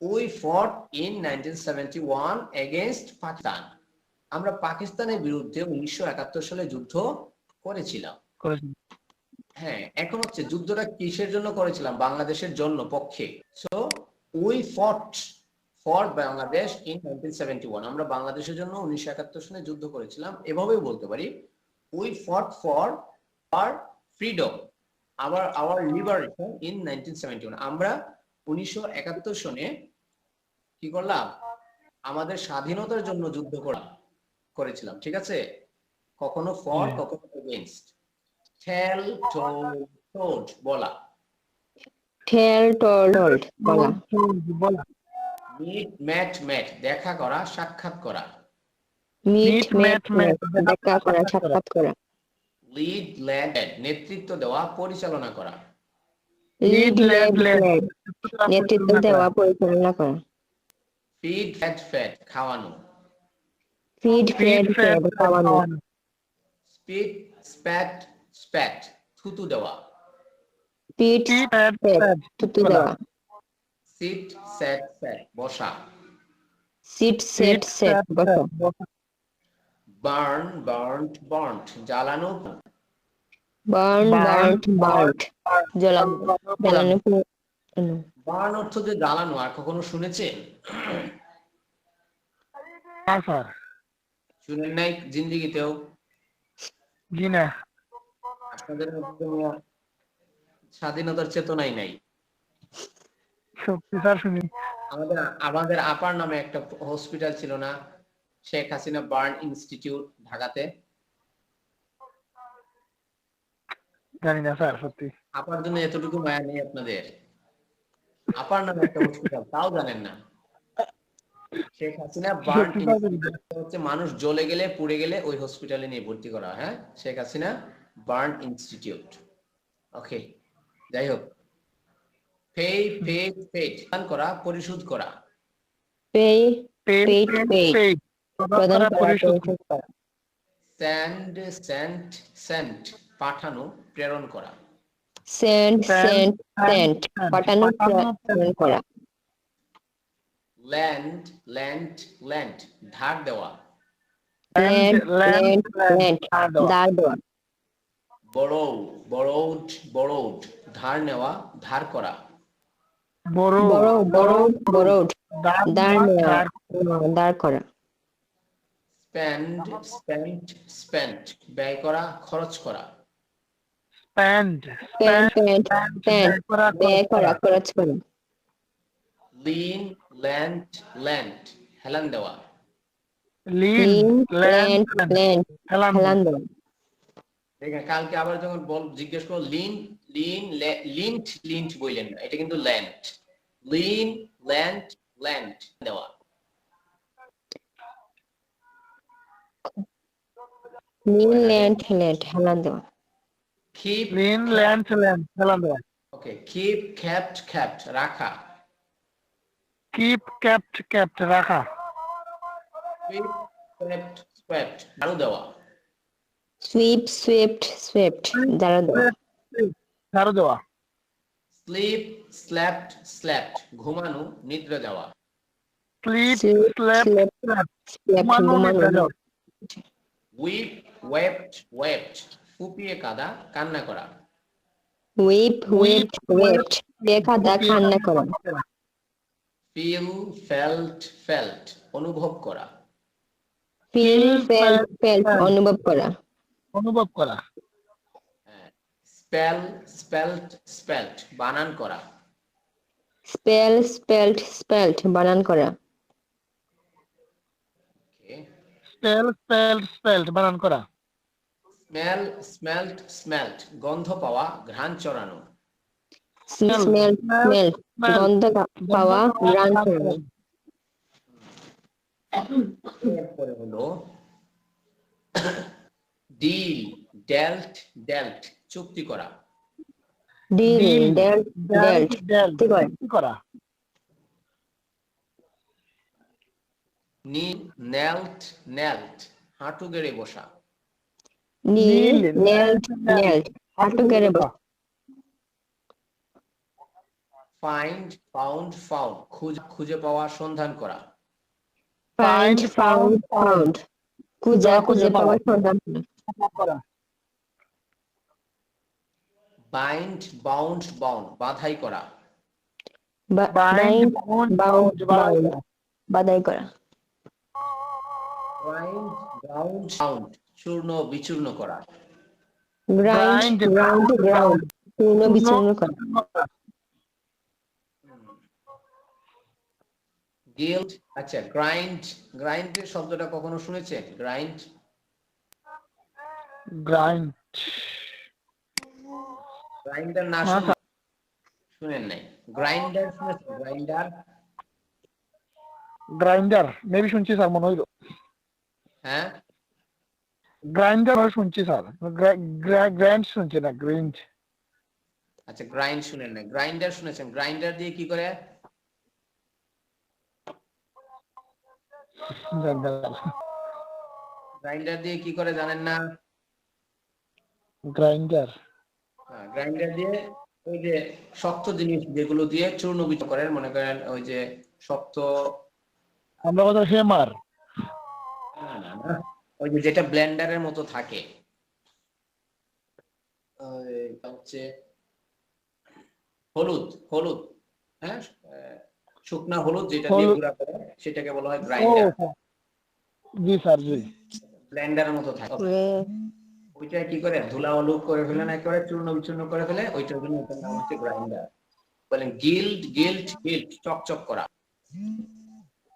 We fought in 1971 against Pakistan. আমরা পাকিস্তানের বিরুদ্ধে 1971 সালে যুদ্ধ করেছিলাম। হ্যাঁ, এখন হচ্ছে যুদ্ধটা কিসের জন্য করেছিলাম? বাংলাদেশের জন্য, পক্ষে। So we fought for Bangladesh in 1971. আমরা বাংলাদেশের জন্য 1971 সালে যুদ্ধ করেছিলাম। এভাবেও বলতে পারি we fought for our freedom, our liberation in 1971. আমরা 1971 সনে কি করলাম? আমাদের স্বাধীনতার জন্য যুদ্ধ করেছিলাম। ঠিক আছে? কখনো ফর, কখনো এগেইনস্ট। টেল টোল্ড বলা। টেল টোল্ড বলা। মিট ম্যাট দেখা করা, সাক্ষাৎ করা। মিট ম্যাট দেখা করা, সাক্ষাৎ করা। লিড লেড নেতৃত্ব দেওয়া, পরিচালনা করা। লিড লেড নেতৃত্ব দেওয়া, পরিচালনা করা। ফিড ফেড খাওয়ানো। ফিড ফেড খাওয়ানো। স্পিট স্প্যাট থুতু দেওয়া। পিট Sit, সেট sat, থুতু করা। দেওয়া সিট সেট সেট বসা। Sit sat Sit, sat sat, বসো sat, বসা। বার্ন বার্নড বার্নড জ্বালানো। বার্ন Burn, বার্নড বার্নড জ্বালানো জ্বালানো পোড়ানো। বার্ন অর্থ যে জ্বালানো, আর কখনো শুনেছেন? না স্যার, শুনেন নাই জিন্দিগিতেও? জি না। আপনাদের মধ্যে তো মিয়া স্বাধীনতার চেতনাই নাই। সত্যি স্যার শুনি। আমাদের আমাদের আপার নামে একটা হসপিটাল ছিল না, শেখ হাসিনা বার্ন ইনস্টিটিউট, ঢাকাতে? জানি না স্যার, সত্যি। আপার জন্য এতটুকু মায়া নেই আপনাদের? আপার নামে একটা হসপিটাল, তাও জানেন না? শেখ হাসিনা বার্ন সত্যি স্যার জানি না। হচ্ছে মানুষ জ্বলে গেলে পুড়ে গেলে ওই হসপিটালে নিয়ে ভর্তি করা হয়। হ্যাঁ, শেখ হাসিনা বার্ন ইনস্টিটিউট। ওকে, যাই হোক। পে পে পেড দান করা, পরিশোধ করা। Pay Paid, paid paid, paid paid, প্রদান করা পরিশোধ। পরিশোধ করা সেন্ড সেন্ট সেন্ট পাঠানো, প্রেরণ করা। Send Send, sent sent send, পাঠানো পাঠানো, প্রেরণ করা ল্যান্ড ল্যান্ড ল্যান্ড ধার দেওয়া। Lend, lend lend, lend lend, land ধার দেওয়া। দাঁড় দেওয়া বড়ৌ বড়ৌড বড়ৌড ধার নেওয়া, ধার করা। Borrow, বড় বড় বড় দাঁড় দাঁড় নেওয়া, নেওয়া ধার। দাঁড় করা স্পেন্ড স্পেন্ট স্পেন্ট ব্যয় করা, খরচ করা। Spend, pant spend, pant spend, pant ব্যয় করা, ব্যয় খরচ করা করা। খরচ করা লিন ল্যান্ড ল্যান্ড হেলান দেওয়া। Lean, lean lend, lend lend, lend হেলান হেলান দেওয়া। দেওয়া দেখেন, কালকে আবার যখন জিজ্ঞেস করো লিন লিন লিন্ট লিন্ট বললেন না, এটা কিন্তু ল্যান্ড। লিন ল্যান্ড ল্যান্ড দেওয়া। লিন ল্যান্ড ল্যান্ড হেলান দেওয়া কিপ Lean, lend, lend, হেলান দেওয়া। ওকে, কিপ kept kept রাখা। Keep, kept, kept, রাখা। sweep swept swept ঝাড়ু দেওয়া। সুইপ সুইপ্ট সুইপ্ট দাঁড়া দেওয়া ঝাড়ু দেওয়া। স্লিপ স্ল্যাপ্ট স্ল্যাপ্ট ঘুমানো, নিদ্রা যাওয়া। Sleep, slip slept, স্লেপ slept, slept ঘুমানো, নিদ্রা ঘুমানো যাওয়া। উইপ ওয়েপ্ট ওয়েপ্ট ফুপিয়ে কাদা, কান্না করা। উইপ Weep, উইপড ওয়েপ্ট দেখা দা কান্না করা ফিল ফেল্ট ফেল্ট অনুভব করা। ফিল ফেল্ট ফেল্ট felt, অনুভব করা অনুভব করা। স্পেল স্পেল্ট স্পেল্ট বানান করা। স্পেল স্পেল্ট স্পেল্ট বানান করা Okay. Spell, spelled, spelled, বানান করা। স্মেল স্মেল্ট স্মেল্ট গন্ধ পাওয়া, ঘ্রাণ চড়ানো। স্মেল Smell, স্মেল smell, গন্ধ পাওয়া গ্রান করা এরপরে হলো ডিল ডেল্ট ডেল্ট চুক্তি করা। Deal Deal, dealt dealt dealt, চুক্তি করা চুক্তি করা। নীল নেল্ট নেল্ট হাঁটু গেড়ে বসা। নীল Kneel, নেল্ট নেল্ট হাঁটু গেড়ে বসা ফাইন্ড ফাউন্ড ফাউন্ড খুঁজে পাওয়া, সন্ধান করা। ফাইন্ড ফাউন্ড ফাউন্ড খুঁজে খুঁজে পাওয়া সন্ধান করা। বাইন্ড বাউন্ড বাউন্ড বাধাই করা। Bind bound, bound bound, bound বাদাই করা গ্রাইন্ড গ্রাউন্ড সাউন্ড চূর্ণ বিচূর্ণ করা। গ্রাইন্ড গ্রাউন্ড গ্রাউন্ড চূর্ণ বিচূর্ণ করা গিল্ড আচ্ছা, গ্রাইন্ড গ্রাইন্ডের শব্দটা কখনো শুনেছেন? গ্রাইন্ড grind, গ্রাইন্ডার না শুনেন নাই? গ্রাইন্ডার শুনেছেন? গ্রাইন্ডার grinder, মেবি শুনছি স্যার, মনে হইলো। হ্যাঁ, গ্রাইন্ডার শুনছি স্যার, গ্র্যান্ড শুনছি না, গ্রিন্ড। আচ্ছা, গ্রাইন্ড শুনেন না, গ্রাইন্ডার শুনেছেন? গ্রাইন্ডার দিয়ে কি করে? গ্রাইন্ডার দিয়ে কি করে জানেন না? গ্রাইন্ডার, গ্রাইন্ডার দিয়ে ওই যে শক্ত জিনিস যেগুলো দিয়ে চূর্ণ বিচূর্ণ করেন, মনে করেন ওই যে শক্ত, আমরা কথা হেমার। না না না, ওই যে যেটা ব্লেন্ডারের মতো থাকে, ওইটা হচ্ছে হলুদ, হলুদ, হ্যাঁ, শুকনা হলুদ যেটা দিয়ে হলুদ। গুঁড়া করে সেটাকে বলা হয় ও গ্রাইন্ডার। হ্যাঁ, জি স্যার, জি। ব্লেন্ডারের মতো থাকে, ওইটা কি করে ধুলাবালু করে ফেলে না, একেবারে চূর্ণ বিচূর্ণ করে ফেলে, ওইটার জন্য ওটার নাম হচ্ছে গ্রাইন্ডার। বলেন গিল্ড, গিল্ড, গিল্ড, চকচক করা।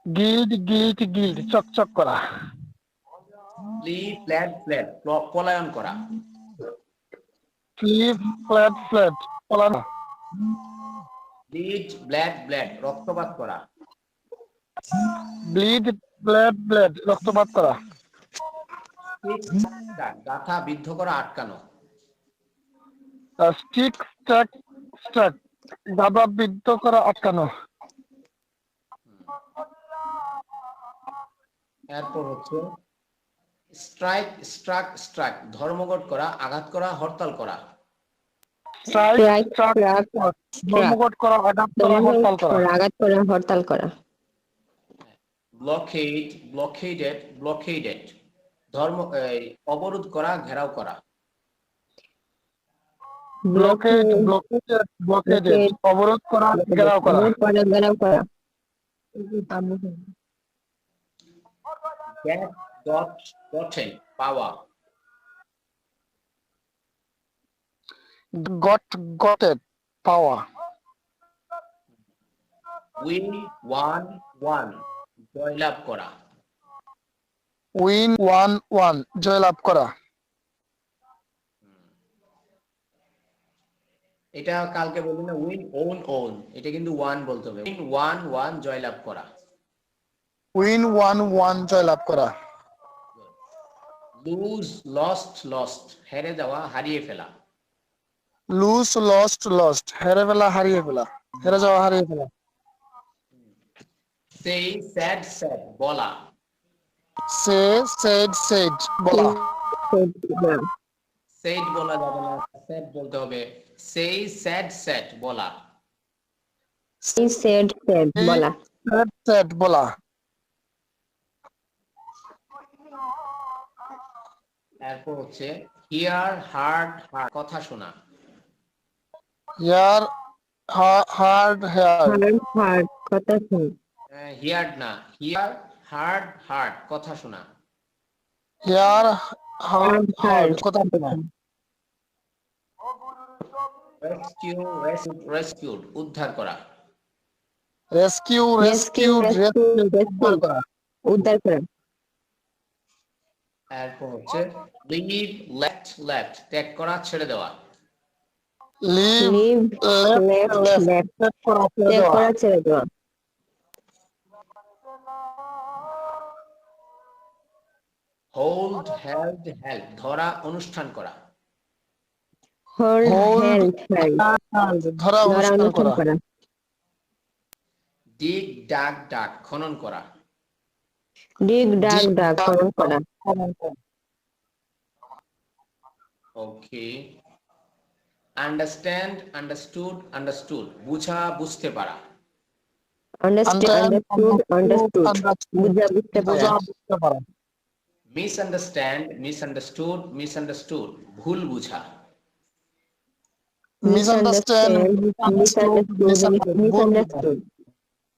গিল্ড, গিল্ড, গিল্ড, চকচক করা। ফ্লি, ফ্ল্যাট, ফ্ল্যাট, পলায়ন করা। স্লিপ, ফ্ল্যাট, ফ্ল্যাট, পলানো। ব্লিড, ব্লাড, ব্লাড, রক্তপাত করা। ব্লিড, ব্লেড, ব্লেড, রক্তপাত করা। স্টিক, স্টাক, গাঁথা, বিদ্ধ করা, আটকানো। স্টিক, স্ট্যাক, স্ট্যাক, গাদা বিদ্ধ করা, আটকানো। এরপর হচ্ছে স্ট্রাইক, স্ট্রাক, স্ট্রাক, ধর্মঘট করা, আঘাত করা, হরতাল করা। স্ট্রাইক, স্ট্রাইক, স্ট্রাক, স্ট্রাক, ধর্মঘট করা, আঘাত করা, হরতাল করা। আঘাত করা, হরতাল করা। ব্লকেড, ব্লকেডেড, ব্লকেডেড, অবরোধ করা, ঘেরাও করা। ব্লকেড, ব্লকেডেড, ব্লকেডেড, অবরোধ করা, ঘেরাও করা। ঘেরাও করা। গ্যাট, গট, গটেন, পাওয়া। গট, গটেড, পাওয়া। উইন, ওয়ান, ওয়ান, জয়লাভ করা। উইন, ওয়ান, ওয়ান, জয়লাভ করা। এটা কালকে বলবো না, উইন, ওন, ওন, এটা কিন্তু ওয়ান বলতে হবে। উইন, ওয়ান, ওয়ান, জয়লাভ করা। উইন, ওয়ান, ওয়ান, জয়লাভ করা। লুজ, লস্ট, লস্ট, হেরে যাওয়া, হারিয়ে ফেলা। লুজ, লস্ট, লস্ট, হেরে ফেলা, হারিয়ে ফেলা, হেরে যাওয়া, হারিয়ে ফেলা। সেই, স্যাড, স্যাড, বলা। সে, সেড, সেড, বলা। সেড বলা যাবে না, স্যাড বলতে হবে। সেই, স্যাড, স্যাড, বলা। সেড, সেড, বলা। সেড, সেড, বলা। এরপর হচ্ছে হিয়ার, হার্ড, হার্ড, কথা শোনা। ইয়ার, হার্ড, হেয়ার। হার্ড, হার্ড, কথা শুন। হিয়ার্ড না, হিয়ার, হার্ড, হার্ড, কথা শোনা। হিয়ার, হার্ড, হার্ড, কথা শোনা। রেস্কিউ, রেস্কিউড, উদ্ধার করা। রেস্কিউ, রেস্কিউ, রেস্কিউড, রেস্কিউ, উদ্ধার করা। উদ্ধার করা। এরপর হচ্ছে লিভ, লেফট, লেফট, ত্যাগ করা, ছেড়ে দেওয়া। Leave, leave, left, left, left, left, ত্যাগ করা, ছেড়ে ত্যাগ দেওয়া। করা, ছেড়ে দেওয়া। হোল্ড, হেল্ড, হেল্প, ধরা, অনুষ্ঠান করা। হোল্ড, হোল্ড, হেল্ড, হেল্ড, ধরা, ধরা, অনুষ্ঠান অনুষ্ঠান করা। করা। ডিগ, ডাক, ডাক, খনন করা। ডিগ, ডাক, ডাক, খনন করা। ওকে। আন্ডারস্ট্যান্ড, আন্ডারস্টুড, আন্ডারস্টুড, বুঝা, বুঝতে পারা। আন্ডারস্ট্যান্ড, আন্ডারস্টুড, আন্ডারস্টুড, বুঝা, বুঝতে পারা। বুঝা, বুঝতে পারা। মিসআন্ডারস্ট্যান্ড, মিসআন্ডারস্টুড, মিসআন্ডারস্টুড, ভুল বুঝা। মিসআন্ডারস্ট্যান্ড, মিসআন্ডারস্টুড,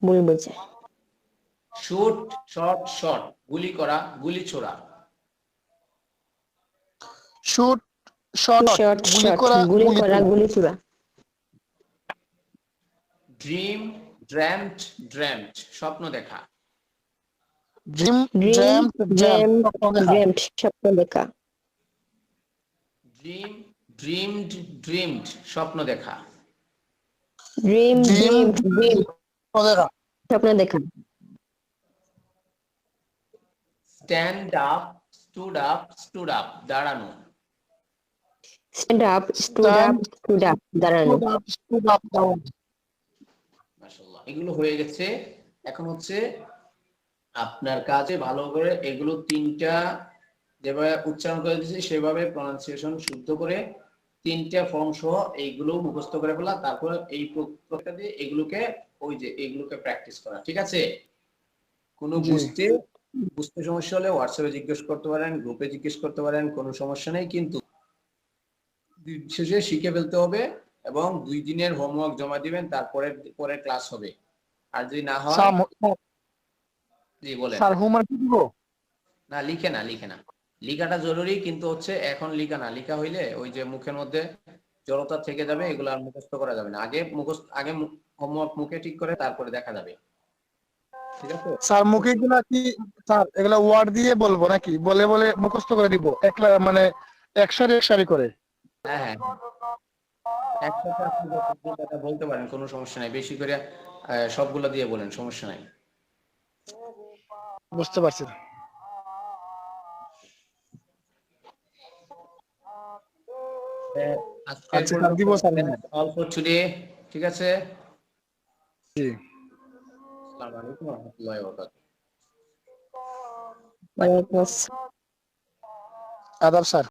ভুল বোঝা। শুট, শট, শট, গুলি করা, গুলি ছোড়া। শুট, শট, শট, গুলি শট, করা, গুলি গুলি করা, ছোড়া। গুলি ছোড়া। ড্রিম, ড্র্যামড, ড্র্যামড, স্বপ্ন দেখা। ড্রিম, ড্রিম, ড্র্যাম, ড্রেমড, স্বপ্ন দেখা। ড্রেমড, স্বপ্ন দেখা। ড্রিম, ড্রিমড, ড্রিমড, স্বপ্ন দেখা। ড্রিম, ড্রিম, ড্রিম, ড্রিম, স্বপ্ন দেখা। স্বপ্ন দেখা। Stand up, stood up, stood up, দাঁড়ানো। Stand up, stood up, stood up, দাঁড়ানো। স্টুড আপ, দাঁড়ানো। মাশাআল্লাহ, এগুলো হয়ে গেছে। এখন হচ্ছে আপনার কাজে ভালো করে এগুলো তিনটা যেভাবে উচ্চারণ করে দিয়েছি সেভাবে প্রনাউন্সিয়েশন শুদ্ধ করে তিনটে ফর্ম সহ এইগুলো মুখস্থ করে ফেলা, তারপর এই প্রক্রিয়া দিয়ে এগুলোকে প্র্যাকটিস করা। ঠিক আছে? কোনো জি বুঝতে সমস্যা হলে হোয়াটসঅ্যাপে জিজ্ঞেস করতে পারেন, গ্রুপে জিজ্ঞেস করতে পারেন, কোনো সমস্যা নেই। কিন্তু দিন শেষে শিখে ফেলতে হবে এবং 2 দিনের হোমওয়ার্ক জমা দিবেন, তারপরে পরে ক্লাস হবে। আর যদি না হয়, জি বলেন। স্যার হোমওয়ার্ক দিব? না, লিখে না লিখাটা জরুরি, কিন্তু হচ্ছে এখন লিখা না, লিখা হইলে ওই যে মুখের মধ্যে জড়তা থেকে যাবে, এগুলো আর মুখস্থ করা যাবে না। আগে হোমওয়ার্ক মুখে ঠিক করে তারপরে দেখা যাবে। ঠিক আছে? স্যার মুখে গুলা কি স্যার এগুলা ওয়ার্ড দিয়ে বলবো নাকি বলে বলে মুখস্থ করে দিব একলা মানে এক সারি করে? হ্যাঁ হ্যাঁ, একসাথে আপনি যতগুলো কথা বলতে পারেন, কোনো সমস্যা নাই। বেশি করে সবগুলো দিয়ে বলেন, সমস্যা নাই। বুঝতে পারছি। আজকের আচ্ছা স্যার দিব স্যার। All for today. ঠিক আছে? জি আসসালামু আলাইকুম ওয়া রাহমাতুল্লাহি ওয়া বারাকাতুহু। ওয়ালাইকুম আসসালাম। আদাব স্যার।